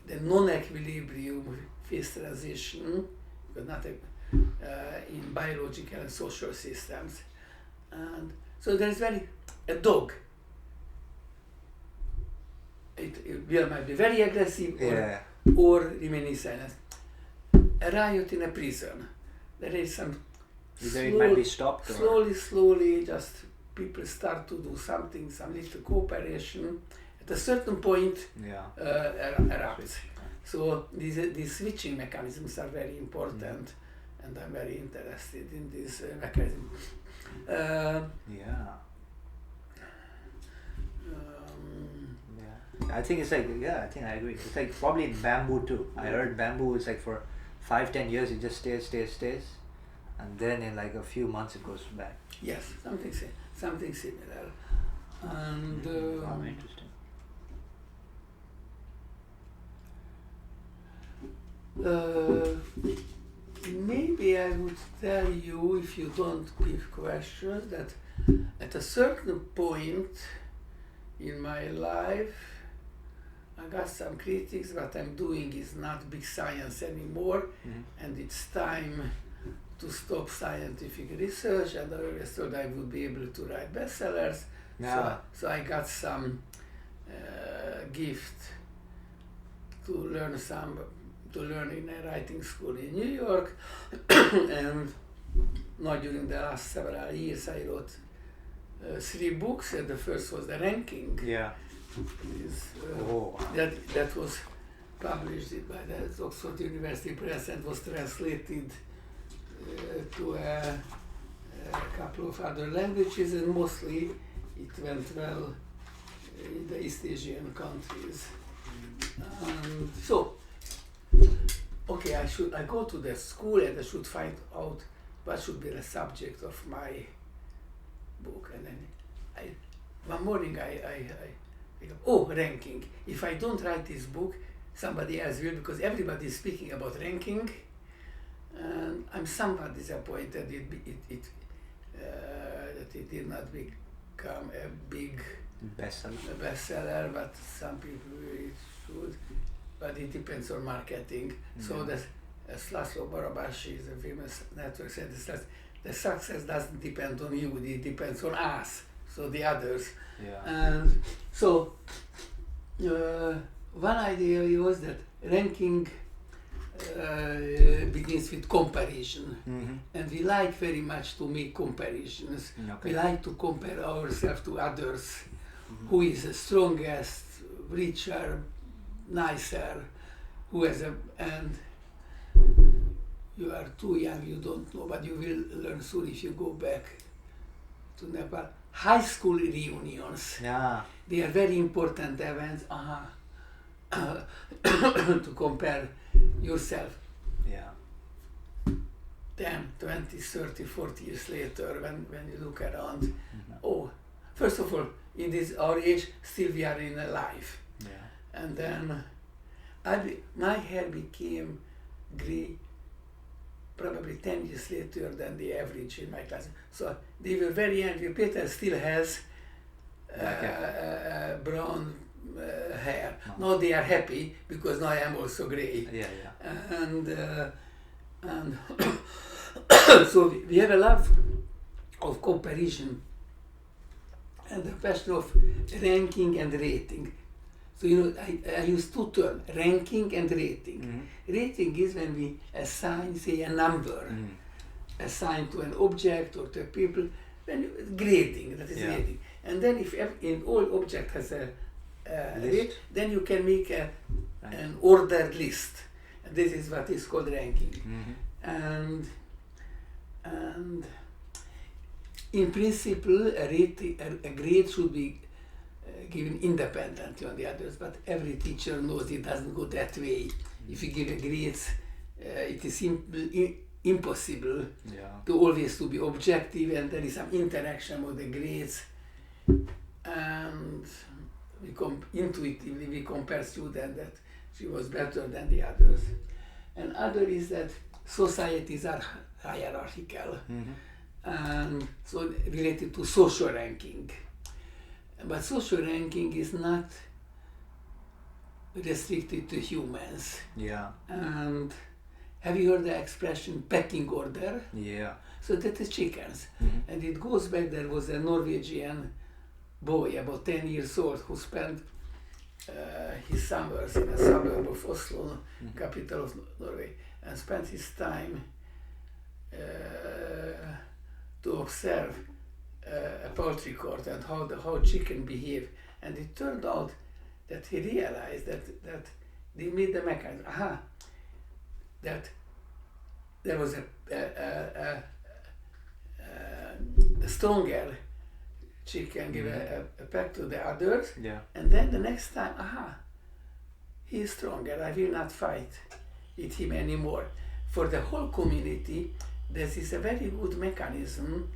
the non-equilibrium phase transition, but not in biological and social systems. And so there is a dog. It might be very aggressive or remaining silent. A riot in a prison. There is some it might be stopped. Slowly, just people start to do something, some little cooperation. At a certain point, erupts. So these switching mechanisms are very important, and I'm very interested in this mechanism. I think it's like, I think I agree. It's like probably in bamboo too. I heard bamboo is like for 5-10 years it just stays, and then in like a few months it goes back. Yes, something similar. And interesting. Maybe I would tell you, if you don't give questions, that at a certain point in my life I got some critics. What I'm doing is not big science anymore, and it's time to stop scientific research, and I always thought I would be able to write bestsellers. So I got some gift to learn in a writing school in New York, and now during the last several years I wrote 3 books, and the first was The Ranking. That was published by the Oxford University Press and was translated to a couple of other languages, and mostly it went well in the East Asian countries. So, okay, I go to the school and I should find out what should be the subject of my book. And then one morning I go, ranking. If I don't write this book, somebody else will, because everybody is speaking about ranking, and I'm somewhat disappointed that it did not become a big bestseller, but some people it should. But it depends on marketing. So that, as Laszlo Barabashi, the famous network said, the success doesn't depend on you, it depends on us, so the others. And so one idea was that ranking begins with comparison, and we like very much to make comparisons. We like to compare ourselves to others, who is the strongest, richer, nicer, who has and you are too young, you don't know, but you will learn soon if you go back to Nepal. High school reunions, they are very important events to compare yourself 10, 20, 30, 40 years later when you look around. First of all, in this our age, still we are in a life. And then my hair became grey probably 10 years later than the average in my class. So they were very angry. Peter still has brown hair. Now they are happy because now I am also grey. And so we have a lot of comparison and the question of ranking and rating. So I use two terms, ranking and rating. Rating is when we assign, say, a number, assigned to an object or to a people, then grading, that is rating. And then if in all object has a rate, then you can make an ordered list. And this is what is called ranking. And in principle, a grade should be given independently on the others, but every teacher knows it doesn't go that way. If you give a grades, it is impossible to always to be objective, and there is some interaction with the grades, and intuitively we compare students that she was better than the others. And other is that societies are hierarchical, and so related to social ranking. But social ranking is not restricted to humans. And have you heard the expression pecking order? So that is chickens. And it goes back, there was a Norwegian boy, about 10 years old, who spent his summers in a suburb of Oslo, capital of Norway, and spent his time to observe a poultry court and how chicken behave. And it turned out that he realized that they made the mechanism. That there was a stronger chicken give a peck to the others, and then the next time, he is stronger, I will not fight with him anymore. For the whole community, this is a very good mechanism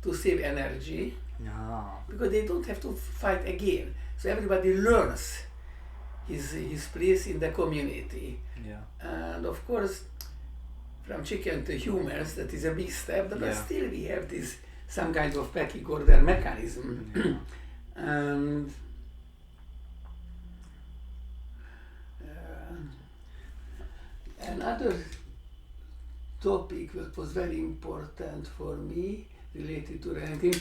to save energy, because they don't have to fight again. So everybody learns his place in the community. And of course, from chicken to humans, that is a big step, but still we have this some kind of pecking order mechanism. And another topic that was very important for me related to ranking.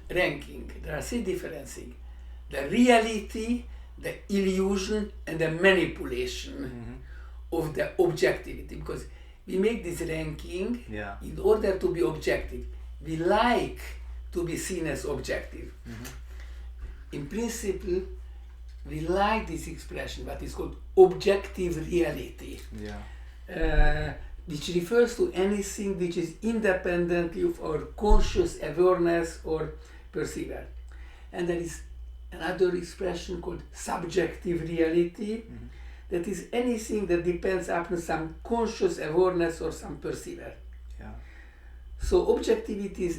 Ranking, there are three different things: the reality, the illusion, and the manipulation of the objectivity. Because we make this ranking in order to be objective. We like to be seen as objective. In principle, we like this expression, what is called objective reality. which refers to anything which is independently of our conscious awareness or perceiver. And there is another expression called subjective reality, that is anything that depends upon some conscious awareness or some perceiver. Yeah. So objectivity is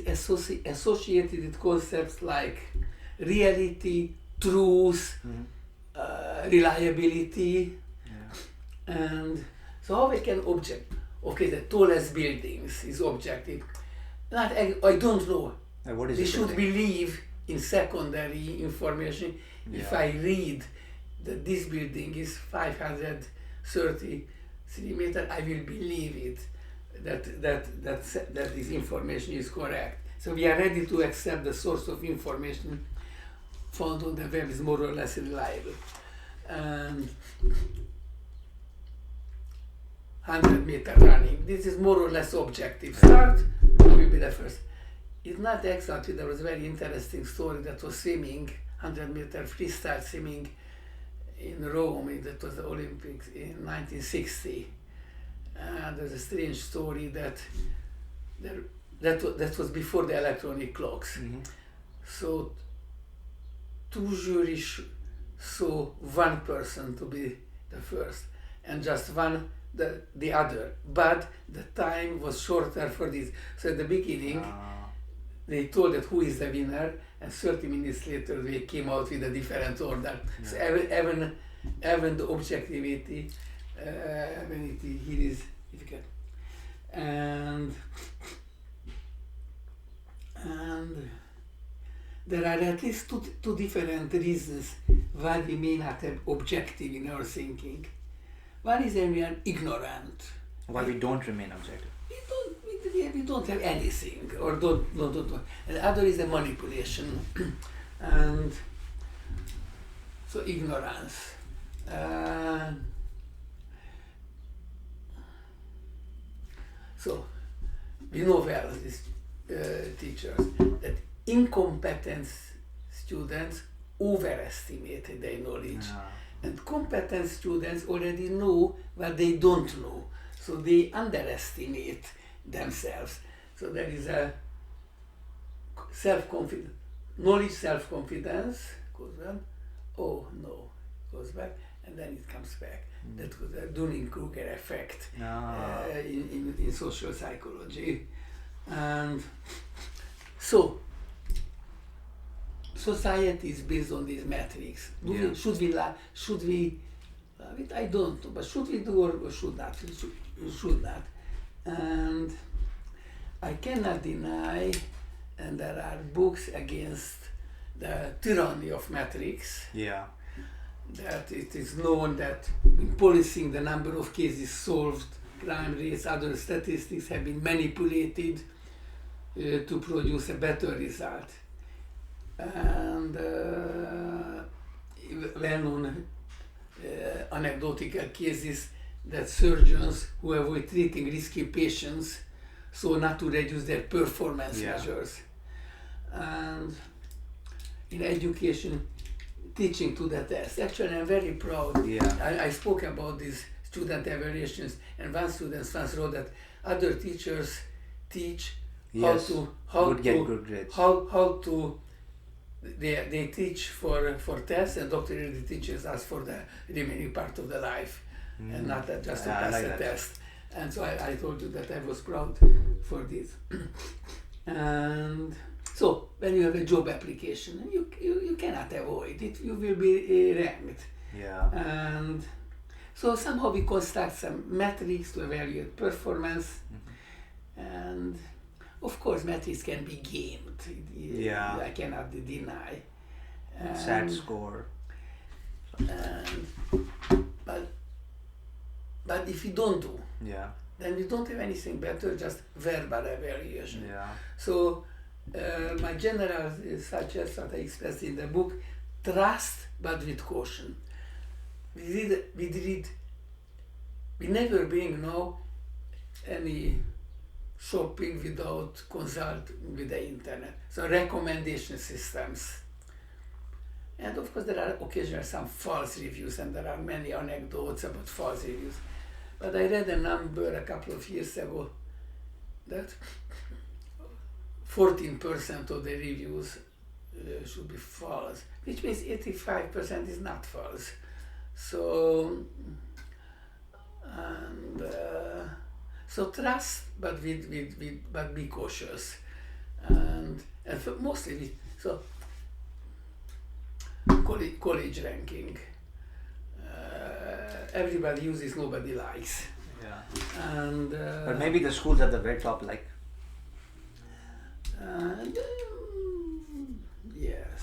associated with concepts like reality, truth, reliability, and so how we can object? Okay, the tallest buildings is objective. I don't know. What is we it should building? believe in secondary information. If I read that this building is 533 meters, I will believe it. That this information is correct. So we are ready to accept the source of information found on the web is more or less reliable. And 100-meter running, this is more or less objective. Start will be the first. It's not exactly, there was a very interesting story that was swimming, 100-meter freestyle swimming in Rome, that was the Olympics in 1960. And there's a strange story that was before the electronic clocks. So two juries saw one person to be the first and just one the other, but the time was shorter for this. So at the beginning they told that who is the winner, and 30 minutes later they came out with a different order. So even the objectivity here is difficult. And there are at least two different reasons why we may not have objective in our thinking. One is that we are ignorant. Why we don't remain objective? We don't have anything, or don't. And the other is the manipulation, and so ignorance. So we know well, these teachers, that incompetent students overestimate their knowledge. And competent students already know what they don't know, so they underestimate themselves. So there is a self-confidence, knowledge self-confidence goes well, oh no, goes back, and then it comes back. That was the Dunning-Kruger effect in social psychology. And so society is based on these metrics. Should we I don't know, but should we do or should not? Should not. And I cannot deny, and there are books against the tyranny of metrics. That it is known that in policing the number of cases solved, crime rates, other statistics have been manipulated to produce a better result. And well-known anecdotal cases that surgeons who avoid treating risky patients so not to reduce their performance measures. And in education, teaching to the test. Actually, I'm very proud. I spoke about these student evaluations, and one student once wrote that other teachers teach how to they teach for tests, and Dr. Erdi teaches us for the remaining part of the life, and not just to pass a test. And so I told you that I was proud for this. And so when you have a job application, you cannot avoid it. You will be ranked. And so somehow we construct some metrics to evaluate performance, and of course metrics can be gamed. I cannot deny. SAT score. But if you don't do, then we don't have anything better, just verbal evaluation. So my general suggests what I expressed in the book: trust, but with caution. We never bring now any shopping without consulting with the internet. So recommendation systems. And of course there are occasionally some false reviews, and there are many anecdotes about false reviews. But I read a number a couple of years ago that 14% of the reviews should be false, which means 85% is not false. So, and so trust, but but be cautious, and mostly so college ranking. Everybody uses, nobody likes. Yeah. And but maybe the schools at the very top like. Yes.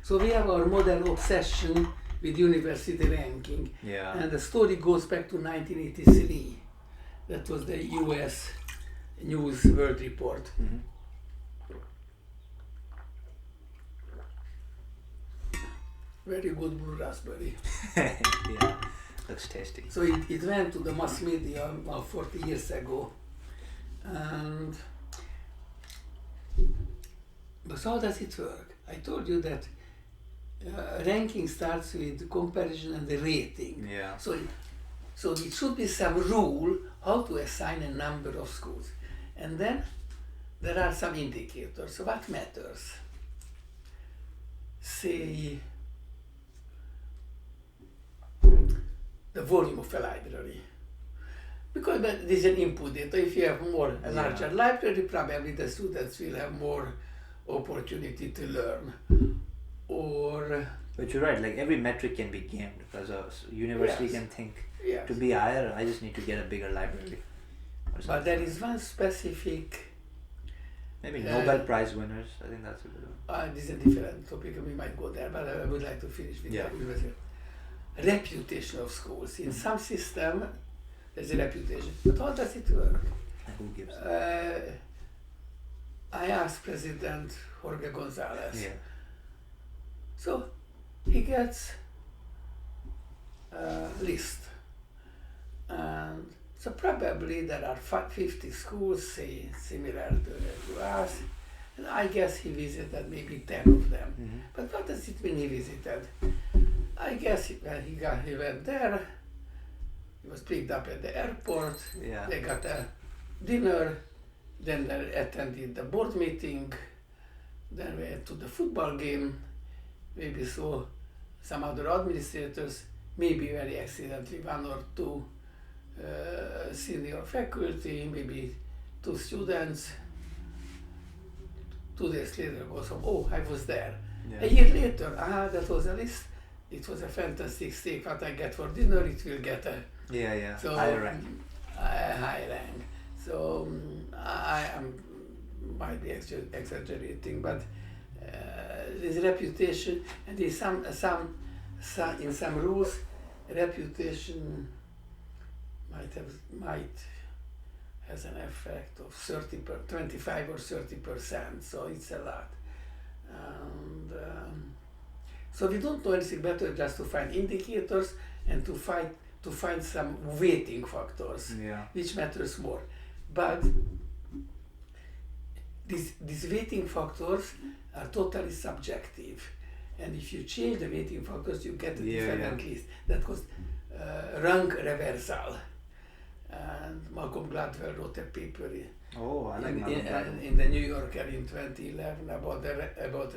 So we have our modern obsession with university ranking. Yeah. And the story goes back to 1983. That was the US News World Report. Mm-hmm. Very good blue raspberry. Yeah, looks tasty. So it went to the mass media 40 years ago. And but how does it work? I told you that ranking starts with comparison and the rating. Yeah. So it should be some rule how to assign a number of schools. And then there are some indicators. So what matters? Say the volume of a library. Because that is an input data. If you have a larger library, probably the students will have more opportunity to learn. Or but you're right, like every metric can be gamed because a university can think to be higher, I just need to get a bigger library. But there is one specific maybe Nobel Prize winners. I think that's a good one. This is a different topic and we might go there, but I would like to finish with the reputation of schools. In some system there's a reputation. But how does it work? And who gives I asked President Jorge Gonzalez. Yeah. So he gets a list. And so probably there are 50 schools, say, similar to us. And I guess he visited maybe 10 of them. Mm-hmm. But what does it mean he visited? I guess he went there, he was picked up at the airport, they got a dinner, then they attended the board meeting, then went to the football game, maybe saw some other administrators, maybe very accidentally one or two senior faculty, maybe 2 students. 2 days later goes home, oh, I was there. A year later, that was a list. It was a fantastic steak. What I get for dinner, it will get a so, higher rank. High rank. So I might be exaggerating, but this reputation and in some rules, reputation might has an effect of 25 or 30%. So it's a lot. And so we don't know anything better just to find indicators and to find some weighting factors, which matters more. But these weighting factors are totally subjective, and if you change the weighting factors, you get a different list. That was rank reversal, and Malcolm Gladwell wrote a paper in the New Yorker in 2011 about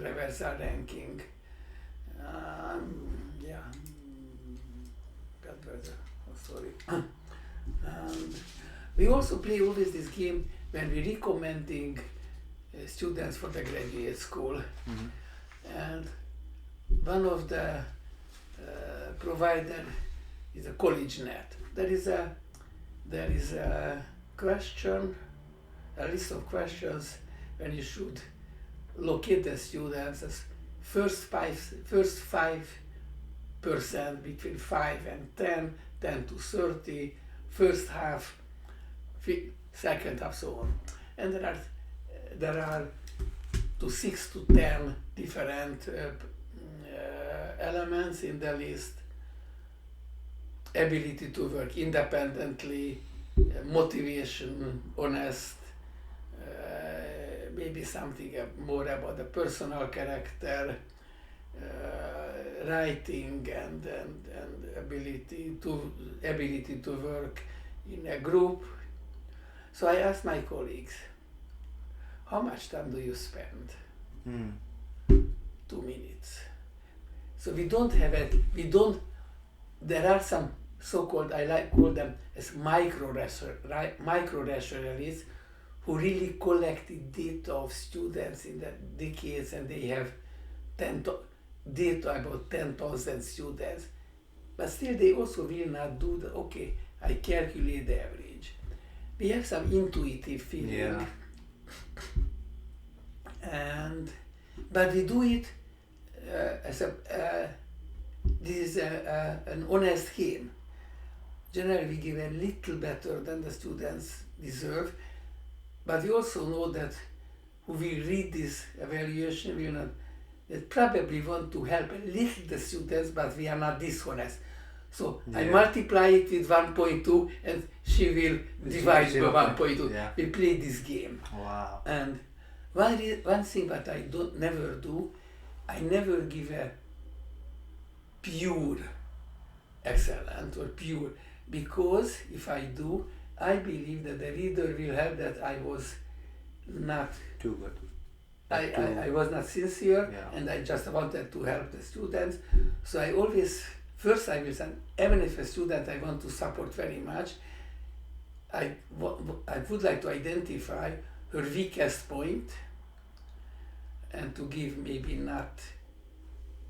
reversal ranking. And we also play always this game when we're recommending students for the graduate school. Mm-hmm. And one of the provider is a CollegeNet. There is a question, a list of questions when you should locate the students as first 5% between 5 and 10, 10 to 30, first half, second half, so on. And there are to 6 to 10 different elements in the list. Ability to work independently, motivation, honest, maybe something more about the personal character, writing and ability to work in a group. So I asked my colleagues, how much time do you spend? 2 minutes. So there are some so-called, call them as micro-rationalists who really collected data of students in the decades, and they have data about 10,000 students. But still they also will not do I calculate the average. We have some intuitive feeling. But we do it this is an honest game. Generally we give a little better than the students deserve, but we also know that who will read this evaluation will not, that probably want to help a little the students, but we are not dishonest. So I multiply it with 1.2 and she will divide by 1.2. We play this game. Wow. And one thing that I never do, I never give a pure excellent or pure, because if I do, I believe that the reader will have that I was not too good. I was not sincere, and I just wanted to help the students. So I always, first I will send, even if a student I want to support very much, I would like to identify her weakest point and to give maybe not,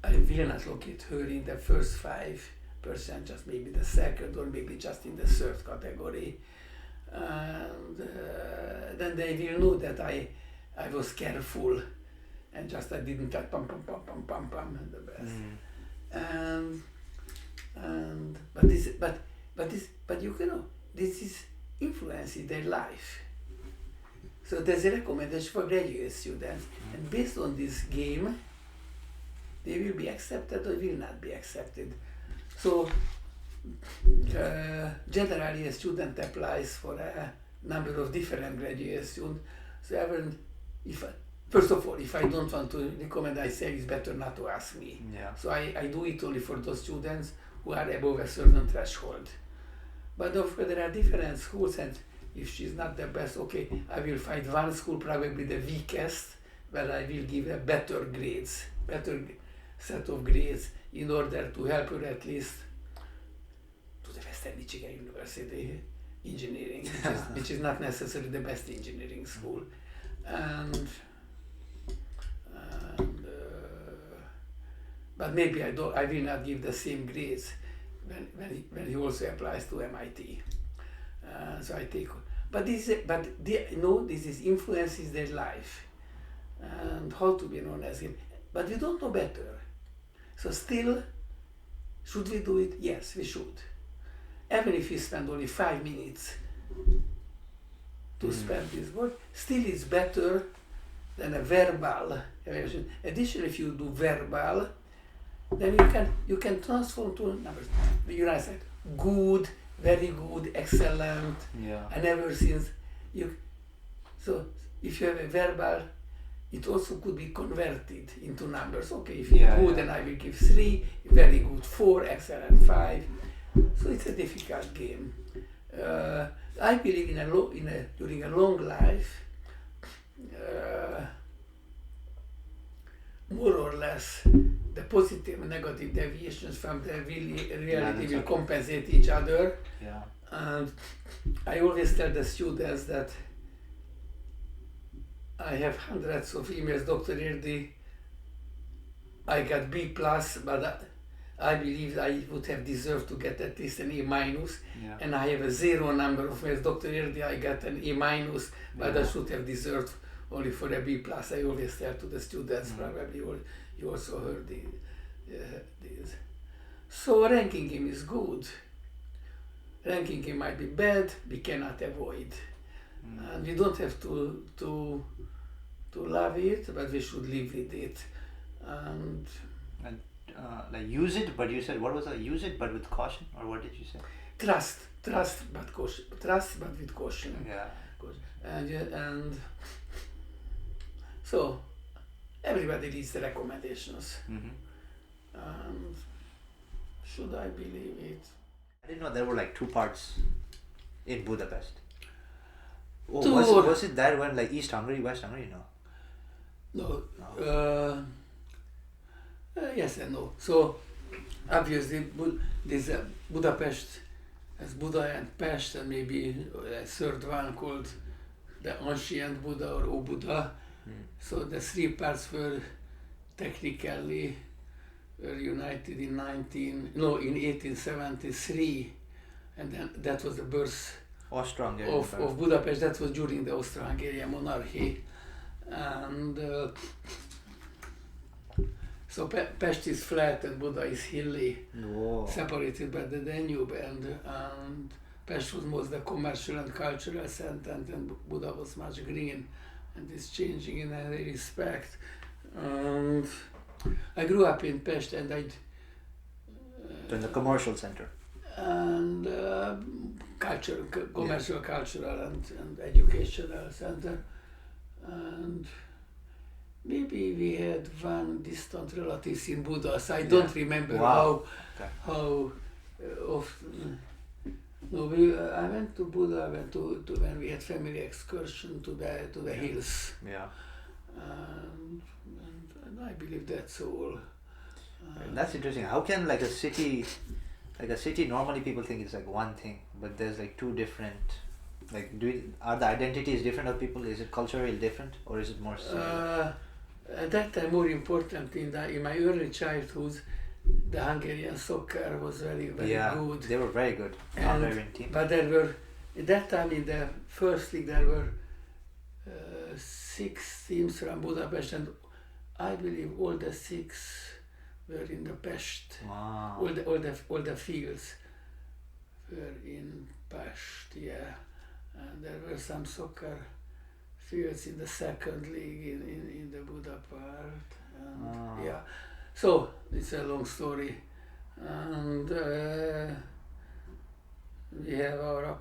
I will not locate her in the first 5%, just maybe the second or maybe just in the third category. And then they will know that I was careful and just I didn't like pum the best. But you know, this is influencing their life. So there's a recommendation for graduate students, and based on this game, they will be accepted or will not be accepted. So generally a student applies for a number of different graduate students. So first of all, if I don't want to recommend, I say it's better not to ask me. So I do it only for those students who are above a certain threshold. But of course there are different schools, and if she's not the best, I will find one school, probably the weakest, where I will give a better set of grades in order to help her at least to the Western Michigan University engineering, which is not necessarily the best engineering school. But maybe I will not give the same grades when he also applies to MIT. So I take, this is influences their life and how to be known as him. But we don't know better. So still, should we do it? Yes, we should. Even if we spend only 5 minutes to spend this work, still it's better than a verbal evaluation. Additionally, if you do verbal, then you can transform to numbers. You know, I said good, very good, excellent, and ever since so if you have a verbal, it also could be converted into numbers. If you're good, then I will give 3, very good 4, excellent 5. So it's a difficult game. I believe during a long life, more or less, the positive and negative deviations from the reality will compensate each other. And I always tell the students that I have hundreds of emails, Dr. Erdi, I got B+, but I believe I would have deserved to get at least an A-, and I have a 0 number of emails, Dr. Erdi, I got an A-, but I should have deserved only for a B+. I always tell to the students, probably you also heard this. So ranking game is good. Ranking game might be bad, we cannot avoid. And we don't have to love it, but we should live with it. And like use it, but you said, what was that? Use it, but with caution, or what did you say? Trust, but caution. Trust, but with caution. And so everybody reads the recommendations. And should I believe it? I didn't know there were like 2 parts in Budapest? Oh, Two was it that one like East Hungary, West Hungary? No. No. Yes and no. So obviously this Budapest as Buda and Pest, and maybe a third one called the ancient Buddha or O Buddha. So the three parts were technically united in 1873, and then that was the birth of Budapest. That was during the Austro-Hungarian monarchy, and so Pest is flat and Buda is hilly, separated by the Danube, and Pest was most the commercial and cultural center, and Buda was much green, and it's changing in every respect. And I grew up in Pest, and in the commercial center. And commercial, cultural, and educational center, and maybe we had one distant relatives in Buda. So I don't remember how often. No, I went to Buda. I went to when we had family excursion to the hills. Yeah. And I believe that's all. That's interesting. How can like a city normally people think it's like one thing, but there's like two different. Like, are the identities different of people? Is it culturally different, or is it more similar? At that time, more important in my early childhood, the Hungarian soccer was very good. They were very good. Hungarian team. But there were at that time in the first league there were 6 teams from Budapest, and I believe all the 6 were in the Pest. Wow. All the fields were in Pest, yeah. And there were some soccer fields in the second league in the Buda part. And yeah. So it's a long story. And we have our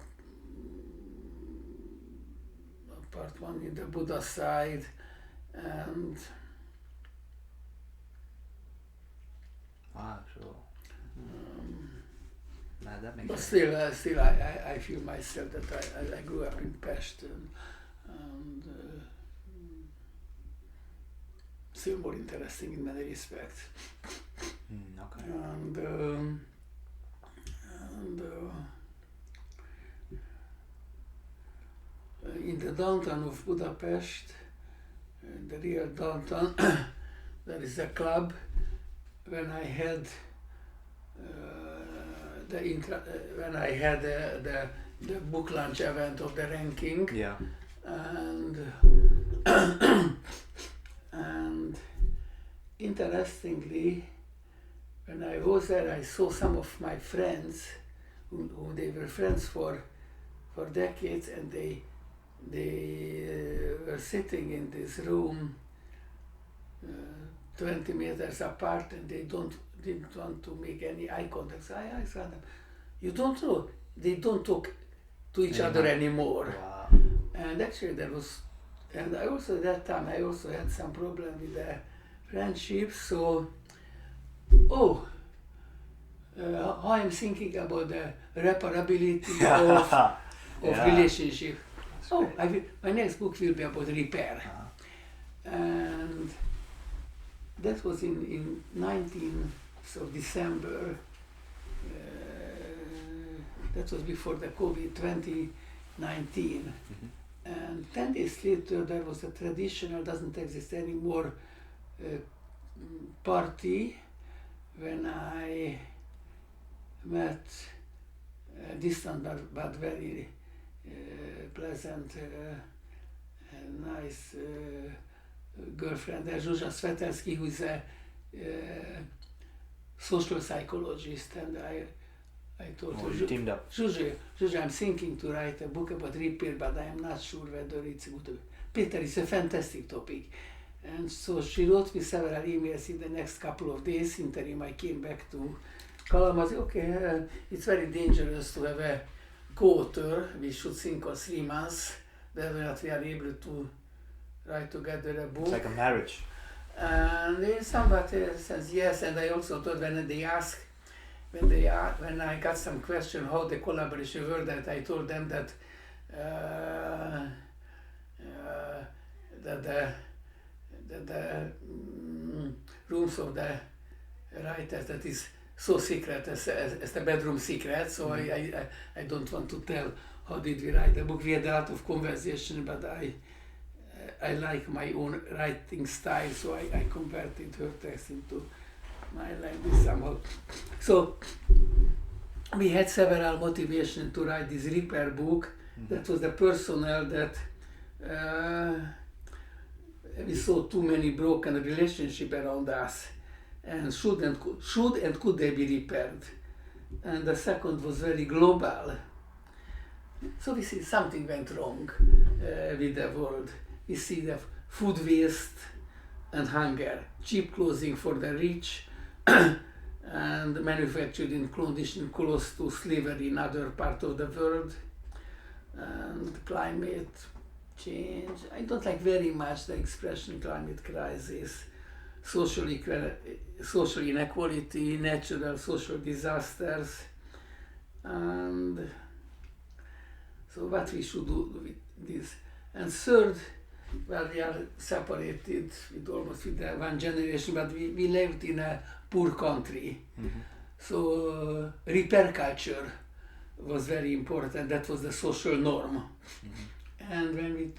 part 1 in the Buda side, and sure. That makes but sense. still, I feel myself that I grew up in Pest, and still more interesting in many respects. Okay. And in the downtown of Budapest, the real downtown, there is a club. When I had the book launch event of the ranking, and interestingly, when I was there, I saw some of my friends who they were friends for decades, and they were sitting in this room 20 meters apart, and they didn't want to make any eye contact. So I asked them, you don't know, they don't talk to each other anymore. Wow. And actually there was, and I also at that time, I also had some problem with the friendship, so, how I'm thinking about the reparability of relationship. My next book will be about repair. And that was in 19th of December, that was before the COVID, 2019. And 10 days later there was a traditional, doesn't exist anymore, party when I met a distant but very pleasant, nice girlfriend, Drutchas, who is a social psychologist, and I told her, teamed up. Zsuzsa, I'm thinking to write a book about repair, but I am not sure whether it's good. Peter, it's a fantastic topic. And so she wrote me several emails in the next couple of days. Interim, I came back to Kalamazoo. Okay, it's very dangerous to have a co-author. We should think of 3 months, that we are able to write together a book. It's like a marriage. And then somebody says yes, and I also thought when they ask when I got some question how the collaboration worked, that I told them that the rooms of the writers that is so secret as the bedroom secret. So I don't want to tell how did we write the book. We had a lot of conversation, but I like my own writing style, so I converted her text into my language somehow. So we had several motivations to write this repair book. That was the personnel that we saw too many broken relationships around us, and should and could they be repaired. And the second was very global. So we see something went wrong with the world. We see the food waste and hunger, cheap clothing for the rich, and manufactured in conditions close to slavery in other parts of the world, and climate change. I don't like very much the expression climate crisis, social inequality, natural social disasters, and so what we should do with this. And third, well, we are separated with the one generation, but we lived in a poor country. So repair culture was very important. That was the social norm. And when we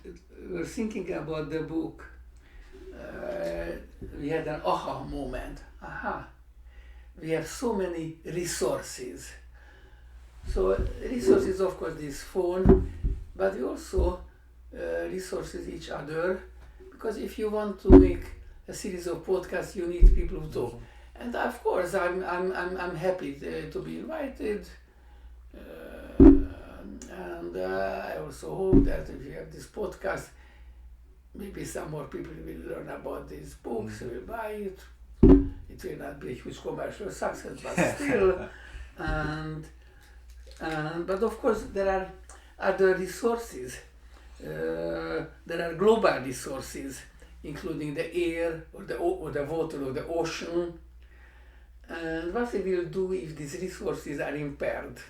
were thinking about the book, we had an aha moment. We have so many resources. So resources, of course, this phone, but we also resources each other, because if you want to make a series of podcasts, you need people who talk. And of course, I'm happy to be invited, and I also hope that if you have this podcast, maybe some more people will learn about these books, will buy it. It will not be a huge commercial success, but still. But of course, there are other resources. There are global resources, including the air or the water or the ocean. And what we will do if these resources are impaired?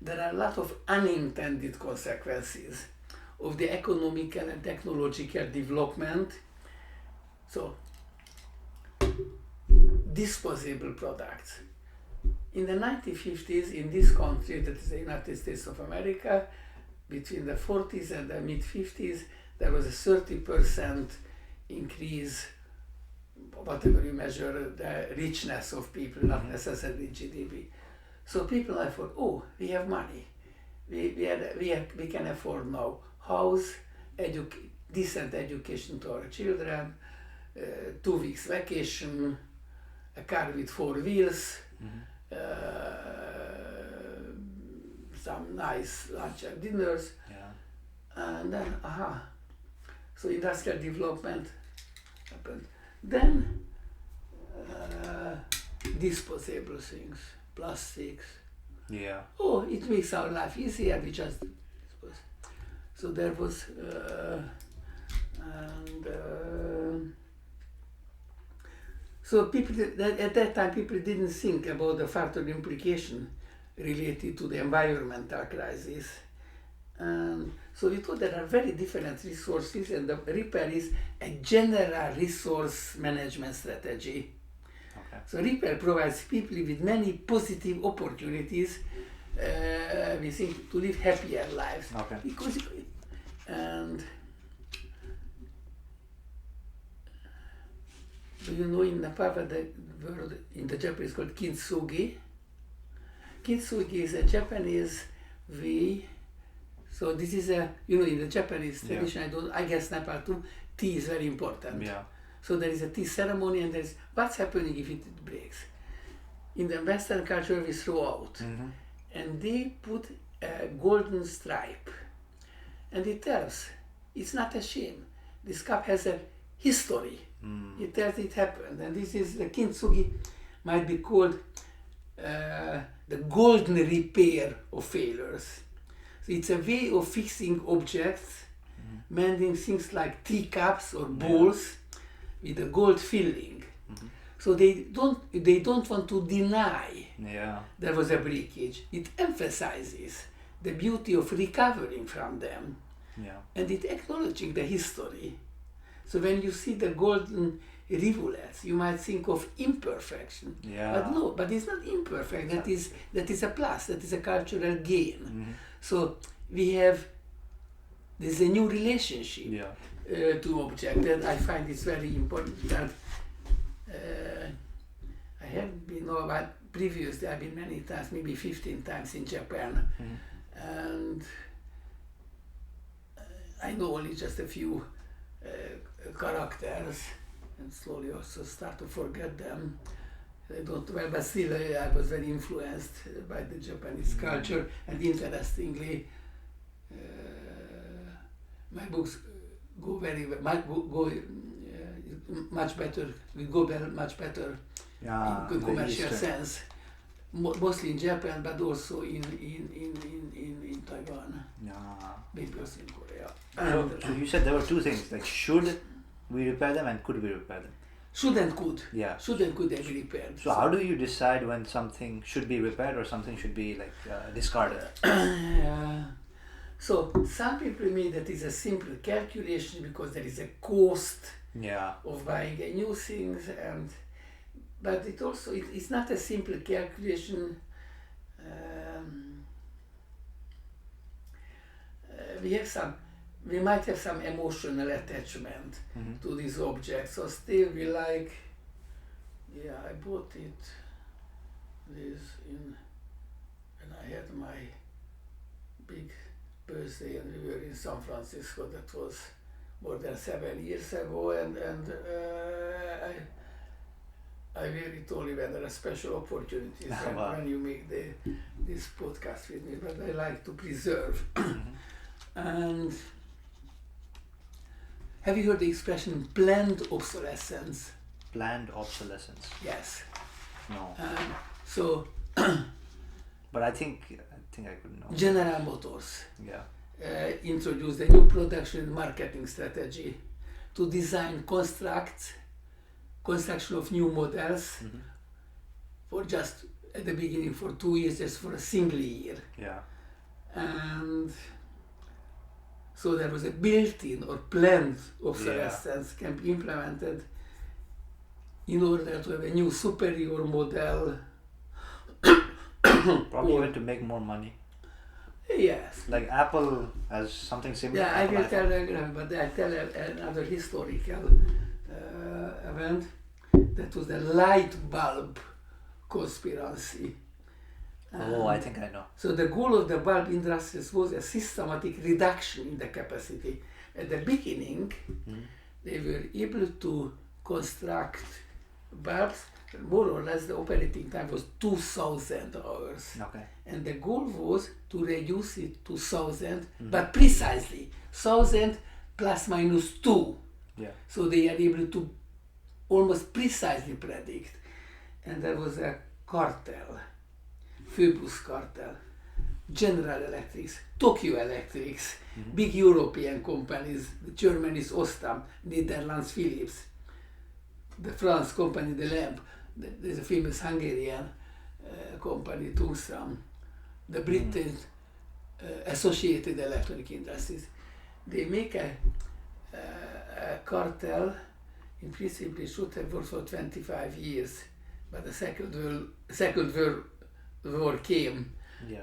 There are a lot of unintended consequences of the economical and technological development. So, disposable products. In the 1950s, in this country, that is the United States of America, between the 40s and the mid-50s, there was a 30% increase, whatever you measure, the richness of people, not necessarily GDP. So people, I thought, oh, we have money. We can afford now house, decent education to our children, 2 weeks vacation, a car with 4 wheels, some nice lunch and dinners, and then, so industrial development happened. Then disposable things, plastics. Oh, it makes our life easier, we just dispose. So there was, so people, at that time people didn't think about the further implication related to the environmental crisis. And so we thought there are very different resources, and the repair is a general resource management strategy. So repair provides people with many positive opportunities, we think, to live happier lives. Because and do you know in Nepal the word in the Japanese called kintsugi? Kintsugi is a Japanese way. So this is a, in the Japanese tradition, I guess Nepal too, tea is very important. So there is a tea ceremony, and there's what's happening if it breaks. In the Western culture, we throw out, and they put a golden stripe, and it tells, it's not a shame. This cup has a history. It tells it happened, and this is the kintsugi, might be called the golden repair of failures. So it's a way of fixing objects, mending things like teacups or bowls with a gold filling. So they don't want to deny there was a breakage. It emphasizes the beauty of recovering from them, and it acknowledging the history. So when you see the golden rivulets, you might think of imperfection, but no, but it's not imperfect. That is a plus. That is a cultural gain. So there's a new relationship to object, and I find it's very important. That I have been, previously I've been many times, maybe 15 times in Japan, and I know only just a few characters, and slowly also start to forget them. I don't well, but still I was very influenced by the Japanese culture, and interestingly, my books go very well, much better in commercial sense, mostly in Japan, but also in Taiwan, maybe also in Korea. So you said there were two things, like should we repair them and could we repair them? Should and could. Should and could be repaired. So how do you decide when something should be repaired or something should be discarded? So some people mean that it's a simple calculation because there is a cost of buying a new things, but it's not a simple calculation. We might have some emotional attachment to these objects. So still we like, I bought this when I had my big birthday and we were in San Francisco. That was more than 7 years ago, and I really only when there are special opportunities when you make this podcast with me, but I like to preserve. And have you heard the expression planned obsolescence? Planned obsolescence? Yes. No. So. But I think I could know. General Motors introduced a new production and marketing strategy to design construction of new models for just at the beginning for 2 years, just for a single year. And so there was a built-in or planned obsolescence can be implemented in order to have a new superior model. Probably even to make more money. Yes. Like Apple has something similar. Yeah, I will tell another historical event. That was the light bulb conspiracy. I think I know. So the goal of the bulb industries was a systematic reduction in the capacity. At the beginning, they were able to construct bulbs. More or less, the operating time was 2,000 hours. And the goal was to reduce it to 1,000, but precisely 1,000 plus minus 2. So they are able to almost precisely predict. And there was a cartel, Phoebus cartel, General Electrics, Tokyo Electrics, big European companies, the Germany's Ostam, Netherlands Philips, the France company, the Lamp, there's a famous Hungarian company, Tungsram, the British Associated Electronic Industries. They make a cartel. In principle, it should have worked for 25 years, but the Second World War came,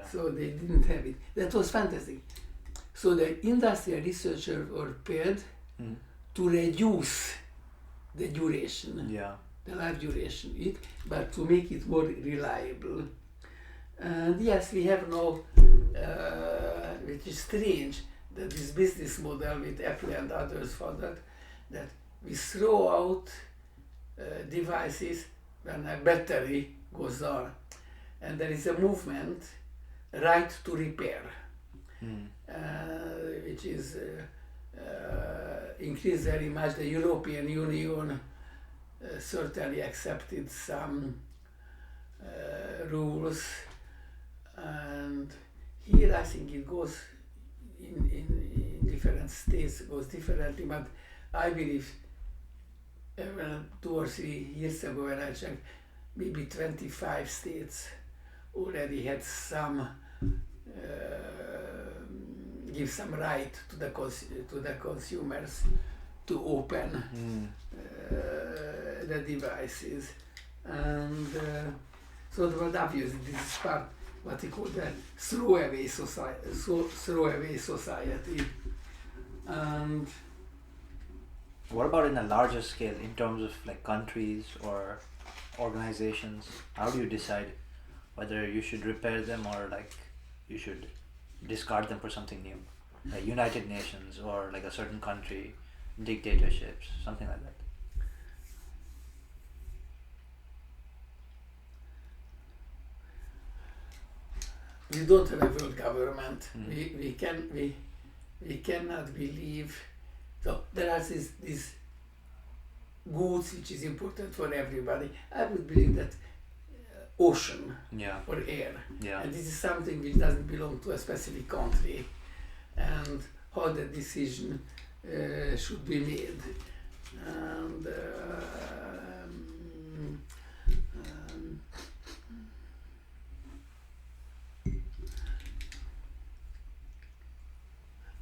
so they didn't have it. That was fantastic. So the industrial researchers were paid to reduce the duration, the life duration, but to make it more reliable. And yes, we have now, which is strange, that this business model with Apple and others for that we throw out devices when a battery goes down. And there is a movement, right to repair, which is increased very much. The European Union certainly accepted some rules, and here I think it goes in different states, it goes differently, but I believe well, 2 or 3 years ago when I checked, maybe 25 states already had some give some right to the consumers to open the devices, and so it was obvious this is part what he called the throwaway society, and what about in a larger scale, in terms of like countries or organizations? How do you decide whether you should repair them or like you should discard them for something new? Like United Nations or like a certain country, dictatorships, something like that. We don't have a world government. We cannot believe. So there are these goods which is important for everybody. I would believe that ocean or air, and this is something which doesn't belong to a specific country, and how the decision should be made. And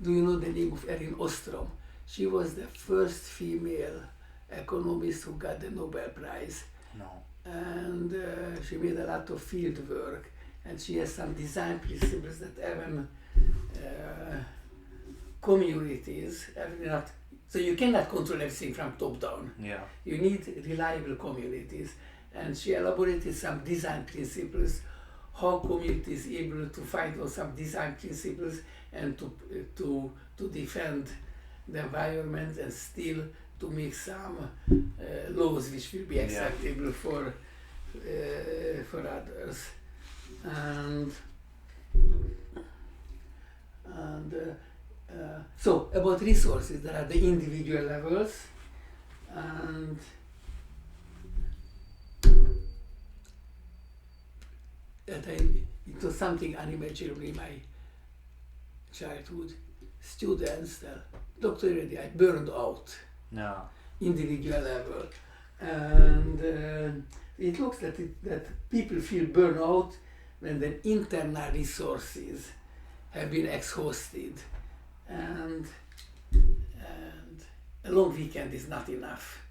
do you know the name of Erin Ostrom? She was the first female economist who got the Nobel Prize. No. And she made a lot of field work, and she has some design principles that even communities are not. So you cannot control everything from top down. Yeah. You need reliable communities, and she elaborated some design principles, how communities able to find out some design principles and to defend the environment and still to make some laws which will be acceptable for others, and so about resources, there are the individual levels, and it was something unimaginable in my childhood. Students tell, Dr. Erdi, I burned out. No. Individual level, and it looks that people feel burnout when the internal resources have been exhausted, and a long weekend is not enough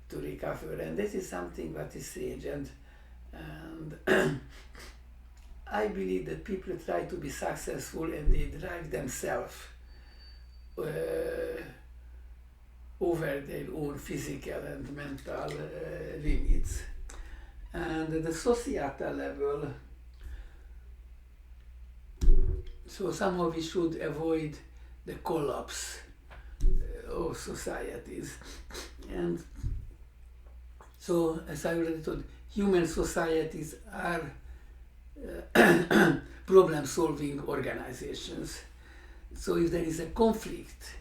to recover, and this is something that is strange, and I believe that people try to be successful and they drive themselves over their own physical and mental limits. And at the societal level, so somehow we should avoid the collapse of societies. And so, as I already told, human societies are problem-solving organizations. So if there is a conflict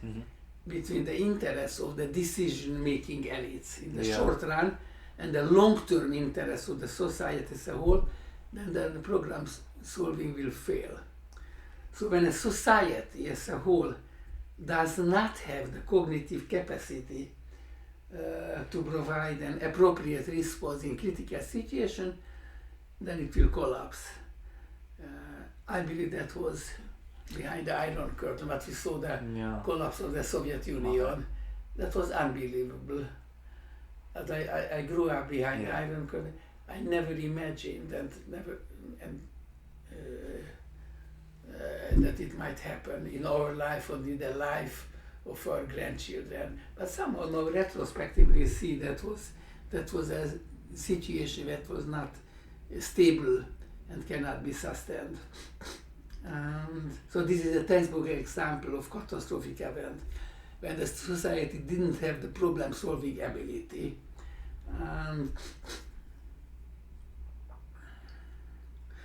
between the interests of the decision-making elites in the short run and the long-term interests of the society as a whole, then the problem solving will fail. So when a society as a whole does not have the cognitive capacity to provide an appropriate response in critical situation, then it will collapse. I believe that was behind the Iron Curtain, but we saw the collapse of the Soviet Union. That was unbelievable. But I grew up behind the Iron Curtain. I never imagined that it might happen in our life or in the life of our grandchildren. But somehow now retrospectively see that was a situation that was not stable and cannot be sustained. So this is a textbook example of catastrophic event when the society didn't have the problem-solving ability.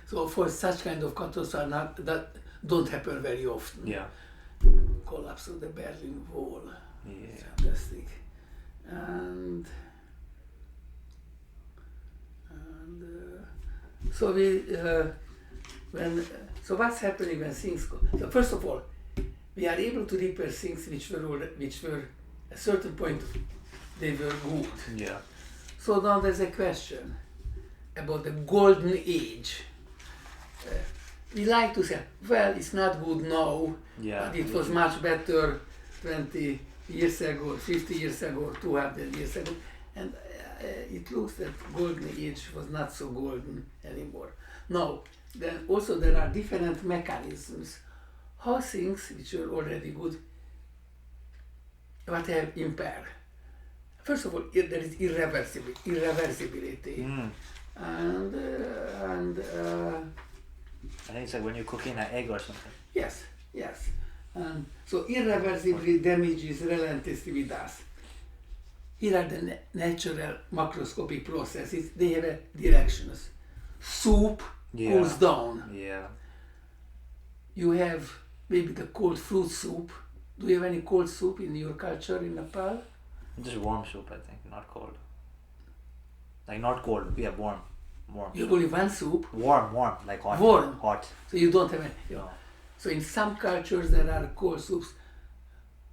So for such kind of catastrophe that don't happen very often. Yeah. Collapse of the Berlin Wall. Yeah. Fantastic. And so so what's happening when things go? So first of all, we are able to repair things which were at a certain point they were good. Yeah. So now there's a question about the golden age. We like to say, well, it's not good now, but it was much better 20 years ago, 50 years ago, 200 years ago. And it looks that golden age was not so golden anymore. Now, then also there are different mechanisms how things which are already good, what have impaired. First of all, there is irreversibility. And I think it's like when you're cooking an egg or something. Yes. And so irreversibly damages relentlessly with us. Here are the natural macroscopic processes. They have directions. Soup cools down. Yeah. You have maybe the cold fruit soup. Do you have any cold soup in your culture in Nepal? Just warm soup, I think, not cold. Like not cold, yeah, warm. You have only one soup? Warm, like hot. Warm? Hot. So you don't have any? No. So in some cultures there are cold soups.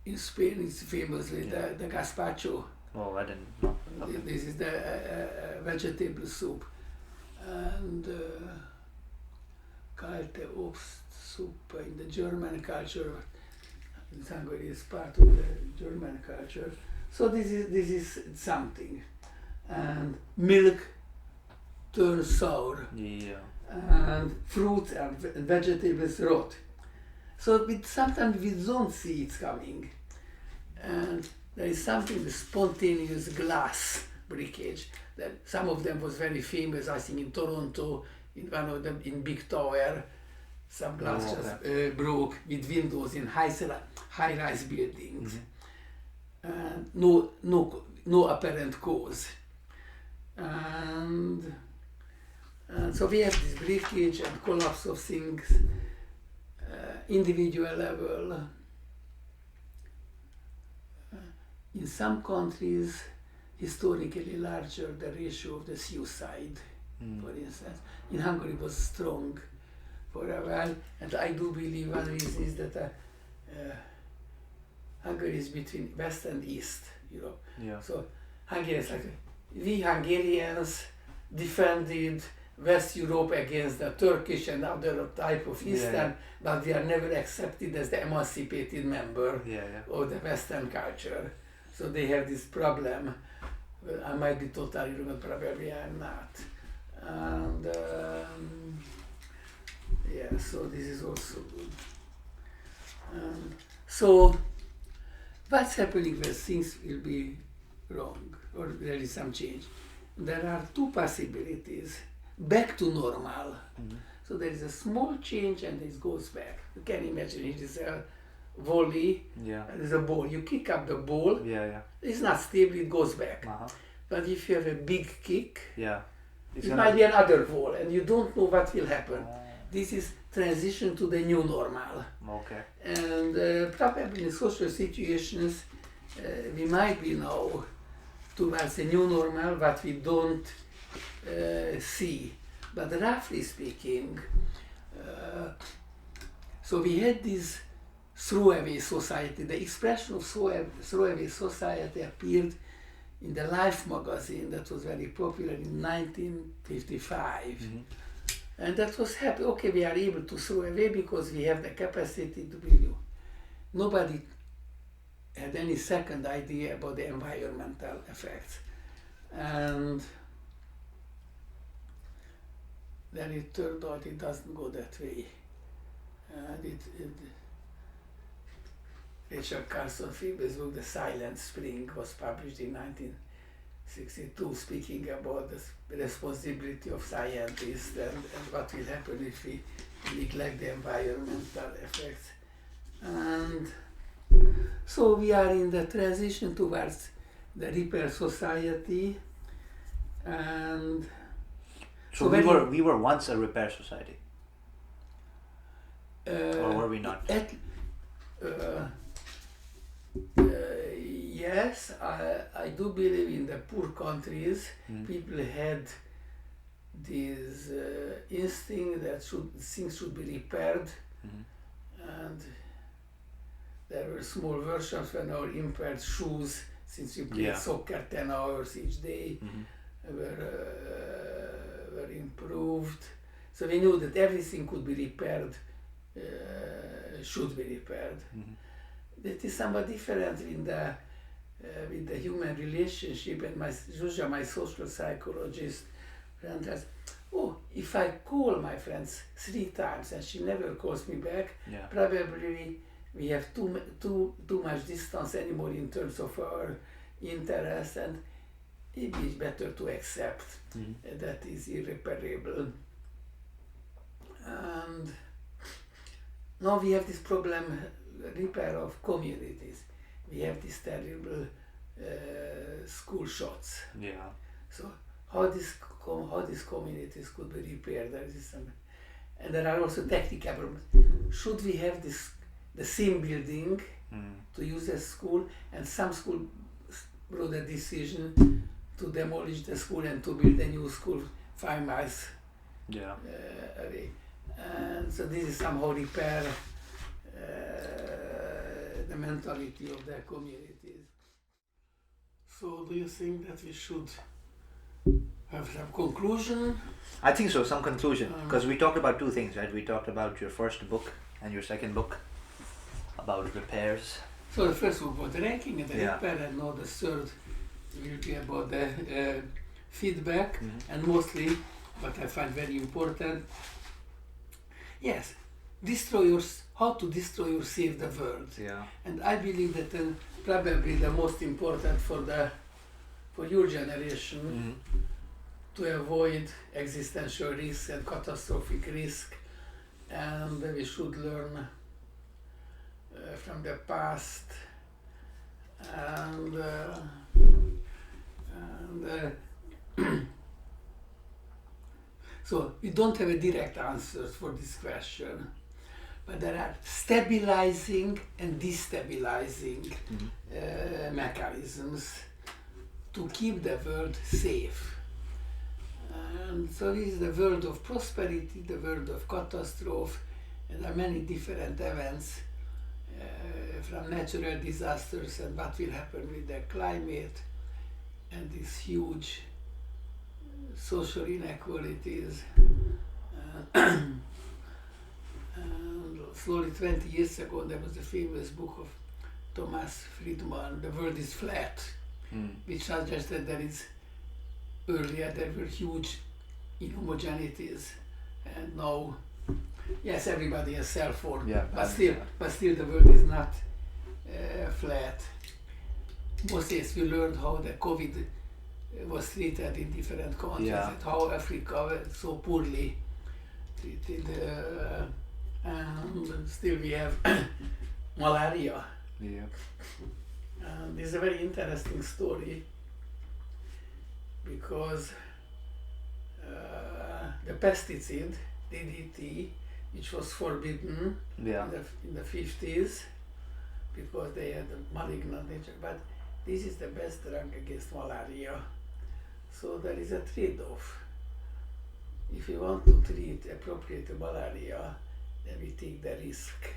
In Spain it's famous with the gazpacho. Oh, I didn't know. Okay. This is the vegetable soup. And kalte Obst soup in the German culture. Hungary is part of the German culture. So this is something. And milk turns sour. Yeah. And fruits and vegetables rot. So sometimes we don't see it coming. And there is something, the spontaneous glass breakage. That some of them was very famous, I think in Toronto, in one of them, in Big Tower, some glass just broke with windows in high-rise buildings. And no apparent cause. And so we have this breakage and collapse of things, individual level. In some countries, historically larger the ratio of the suicide, for instance. In Hungary it was strong for a while, and I do believe one reason is that Hungary is between West and East Europe. Yeah. So Hungarians, we Hungarians defended West Europe against the Turkish and other type of Eastern, but we are never accepted as the emancipated member of the Western culture. So they have this problem. Well, I might be totally wrong, but probably I'm not. And so this is also good. So what's happening when things will be wrong or there is some change? There are two possibilities. Back to normal. So there is a small change and it goes back. You can imagine it is a volley, and there's a ball. You kick up the ball, it's not stable, it goes back. But if you have a big kick, it might be another ball and you don't know what will happen. This is transition to the new normal. Okay. And probably in social situations, we might be now towards a new normal, but we don't see. But roughly speaking, so we had this throwaway society. The expression of throwaway society appeared in the Life magazine that was very popular in 1955. And that was happy. Okay, we are able to throw away because we have the capacity to renew. Nobody had any second idea about the environmental effects. And then it turned out it doesn't go that way. And Rachel Carson Phoebe's book, The Silent Spring, was published in 1962, speaking about the responsibility of scientists and what will happen if we neglect the environmental effects. And so we are in the transition towards the repair society, and so we were once a repair society, or were we not? Yes, I do believe in the poor countries, people had this instinct that things should be repaired, and there were small versions when our impaired shoes since we played soccer 10 hours each day, were improved. So we knew that everything could be repaired, should be repaired. That is somewhat different in the with the human relationship, and Zsuzsa, my social psychologist friend, has, if I call my friends 3 times and she never calls me back, probably we have too much distance anymore in terms of our interest, and maybe it's better to accept that is irreparable. And now we have this problem, repair of communities. We have these terrible school shots. So how these communities could be repaired? There is and there are also technical problems. Should we have the same building to use as school, and some school brought a decision to demolish the school and to build a new school 5 miles away. And so this is somehow repair the mentality of their communities. So do you think that we should have some conclusion? I think so, some conclusion, because we talked about 2 things, right? We talked about your first book and your second book about repairs. So the first book was the ranking and the repair, and now the third will be about the feedback, and mostly what I find very important, how to destroy or save the world. And I believe that probably the most important for your generation to avoid existential risk and catastrophic risk, and we should learn from the past, and so we don't have a direct answer for this question, but there are stabilizing and destabilizing mechanisms to keep the world safe. And so this is the world of prosperity, the world of catastrophe, and there are many different events from natural disasters and what will happen with the climate and these huge social inequalities. And slowly 20 years ago there was a famous book of Thomas Friedman, The World is Flat, which suggests that earlier there were huge inhomogeneities, and now everybody has cell phone, but still the world is not flat. Mostly we learned how the COVID was treated in different countries, and how Africa was so poorly treated, and still we have malaria. And this is a very interesting story, because the pesticide DDT, which was forbidden in the 50s because they had a malignant nature, but this is the best drug against malaria. So there is a trade-off. If you want to treat appropriate malaria, then we take the risk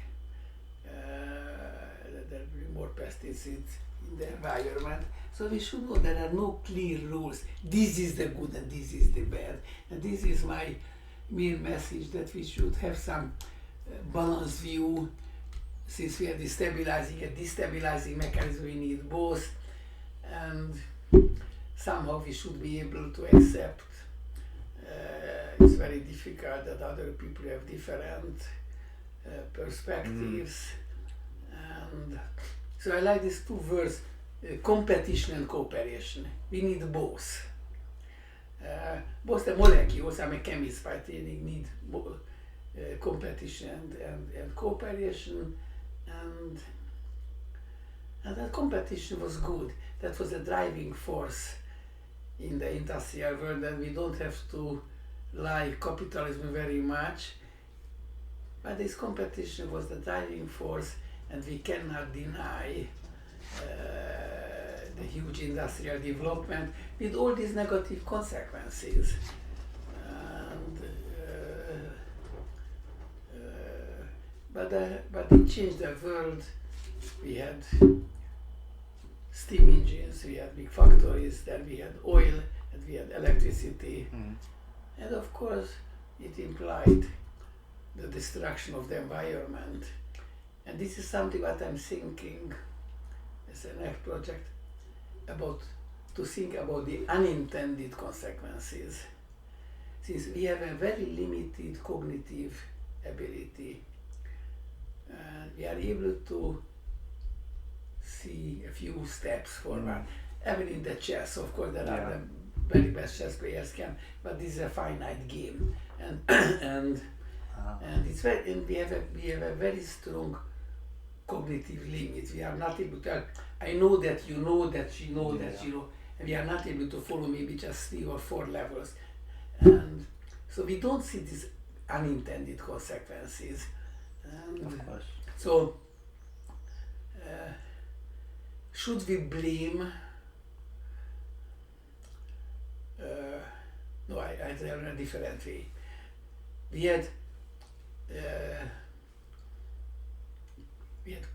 that there will be more pesticides in the environment. So we should know there are no clear rules. This is the good and this is the bad. And this is my main message, that we should have some balanced view. Since we have the stabilizing and destabilizing mechanism, we need both. And somehow we should be able to accept it's very difficult that other people have different perspectives. And so I like these 2 words, competition and cooperation. We need both. Both the molecules, I'm a chemist by training, need competition and cooperation, and that competition was good. That was a driving force in the industrial world, and we don't have to like capitalism very much, but this competition was the driving force, and we cannot deny the huge industrial development with all these negative consequences. And, but it changed the world. We had steam engines mines, we had big factories, then we had oil, and we had electricity. And of course, it implied the destruction of the environment. And this is something that I'm thinking as a next project about, to think about the unintended consequences. Since we have a very limited cognitive ability, and we are able to see a few steps forward. Even in the chess, of course, there are the very best chess players can, but this is a finite game, and and it's very, and we have a very strong cognitive limit. We are not able to. I know that you know that you know that you know, and we are not able to follow maybe just 3 or 4 levels, and so we don't see these unintended consequences. Of course. So, should we blame? No, I tell in a different way. We had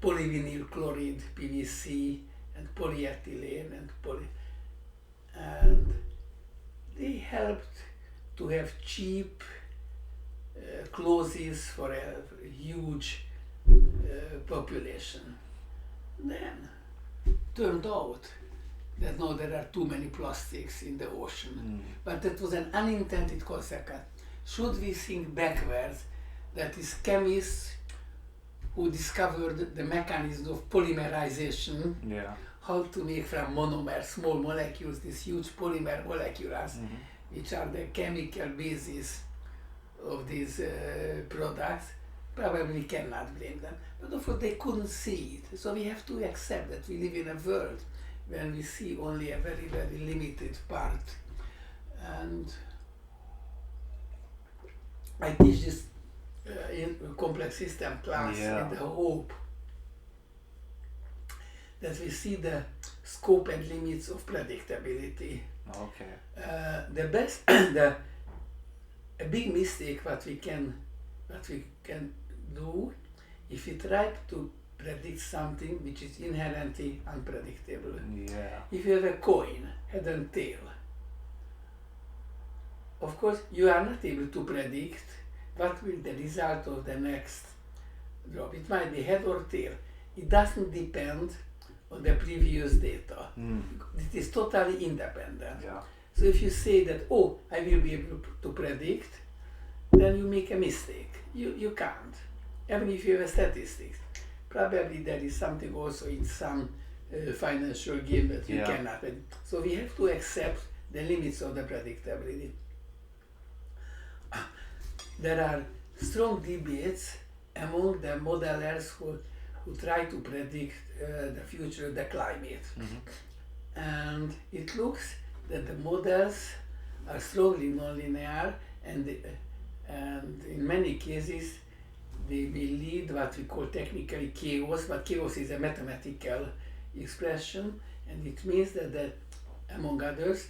polyvinyl chloride, PVC, and polyethylene, and they helped to have cheap clothes for a huge population. Then turned out that now there are too many plastics in the ocean. But that was an unintended consequence. Should we think backwards, that is chemists who discovered the mechanism of polymerization, how to make from monomers, small molecules, these huge polymer molecules, which are the chemical basis of these products, probably cannot blame them. But of course they couldn't see it. So we have to accept that we live in a world when we see only a very, very limited part. And I teach this in complex system class in the hope that we see the scope and limits of predictability. A big mistake what we can do if we try to predict something which is inherently unpredictable. If you have a coin, head and tail, of course you are not able to predict what will the result of the next drop. It might be head or tail. It doesn't depend on the previous data. It is totally independent. So if you say that, oh, I will be able to predict, then you make a mistake. You can't. Even if you have a statistics, probably there is something also in some financial game that you cannot predict. So we have to accept the limits of the predictability. There are strong debates among the modelers who try to predict the future of the climate. And it looks that the models are strongly nonlinear, and in many cases they will lead what we call technically chaos, but chaos is a mathematical expression, and it means that among others,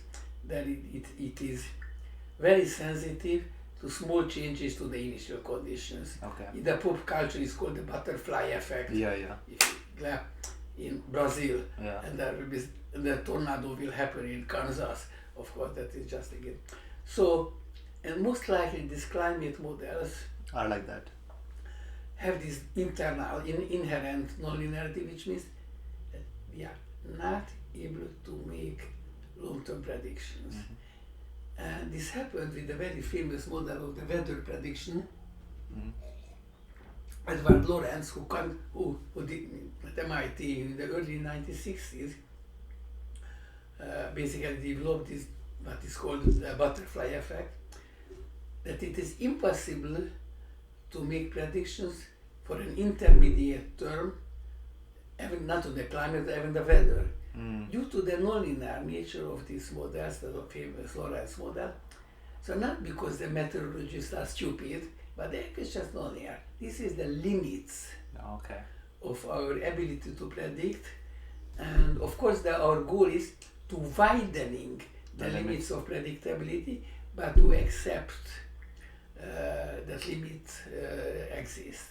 that it is very sensitive to small changes to the initial conditions. In the pop culture is called the butterfly effect. If you in Brazil, and there will be the tornado will happen in Kansas, of course that is just a game. So, and most likely these climate models are like that. Have this internal, inherent nonlinearity, which means that we are not able to make long-term predictions. And this happened with the very famous model of the weather prediction. Edward Lorenz, who did at MIT in the early 1960s, basically developed this, what is called the butterfly effect, that it is impossible to make predictions for an intermediate term, even not to the climate, even the weather. Due to the nonlinear nature of these models, the famous Lorenz model. So not because the meteorologists are stupid, but they are just nonlinear. This is the limits of our ability to predict. And of course our goal is to widening the limits of predictability, but to accept that limits exist.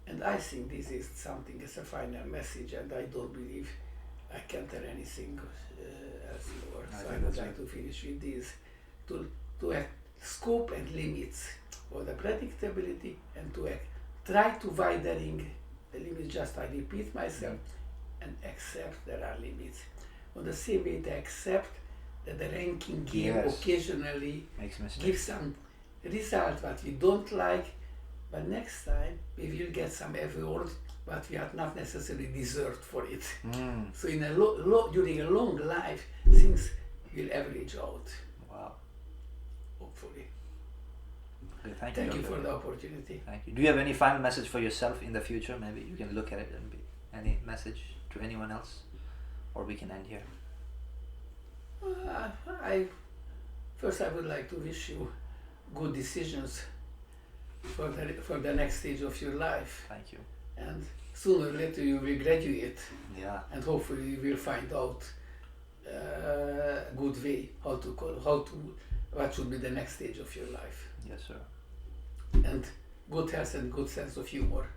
And I think this is something as a final message, and I don't believe I can't tell anything else more. So I think would that's like to finish with this. To act scope and limits for the predictability, and to try to widening the limits. Just I repeat myself and accept there are limits. On the same way, to accept that the ranking game occasionally gives some result what we don't like, but next time we will get some award but we are not necessarily deserved for it. So in a during a long life, things will average out. Wow. Hopefully. Okay, Thank you for the opportunity. Thank you. Do you have any final message for yourself in the future? Maybe you can look at it and any message to anyone else, or we can end here. First I would like to wish you good decisions for the next stage of your life. Thank you. And sooner or later you will graduate. Yeah. And hopefully you will find out a good way what should be the next stage of your life. Yes, sir. And good health and good sense of humor.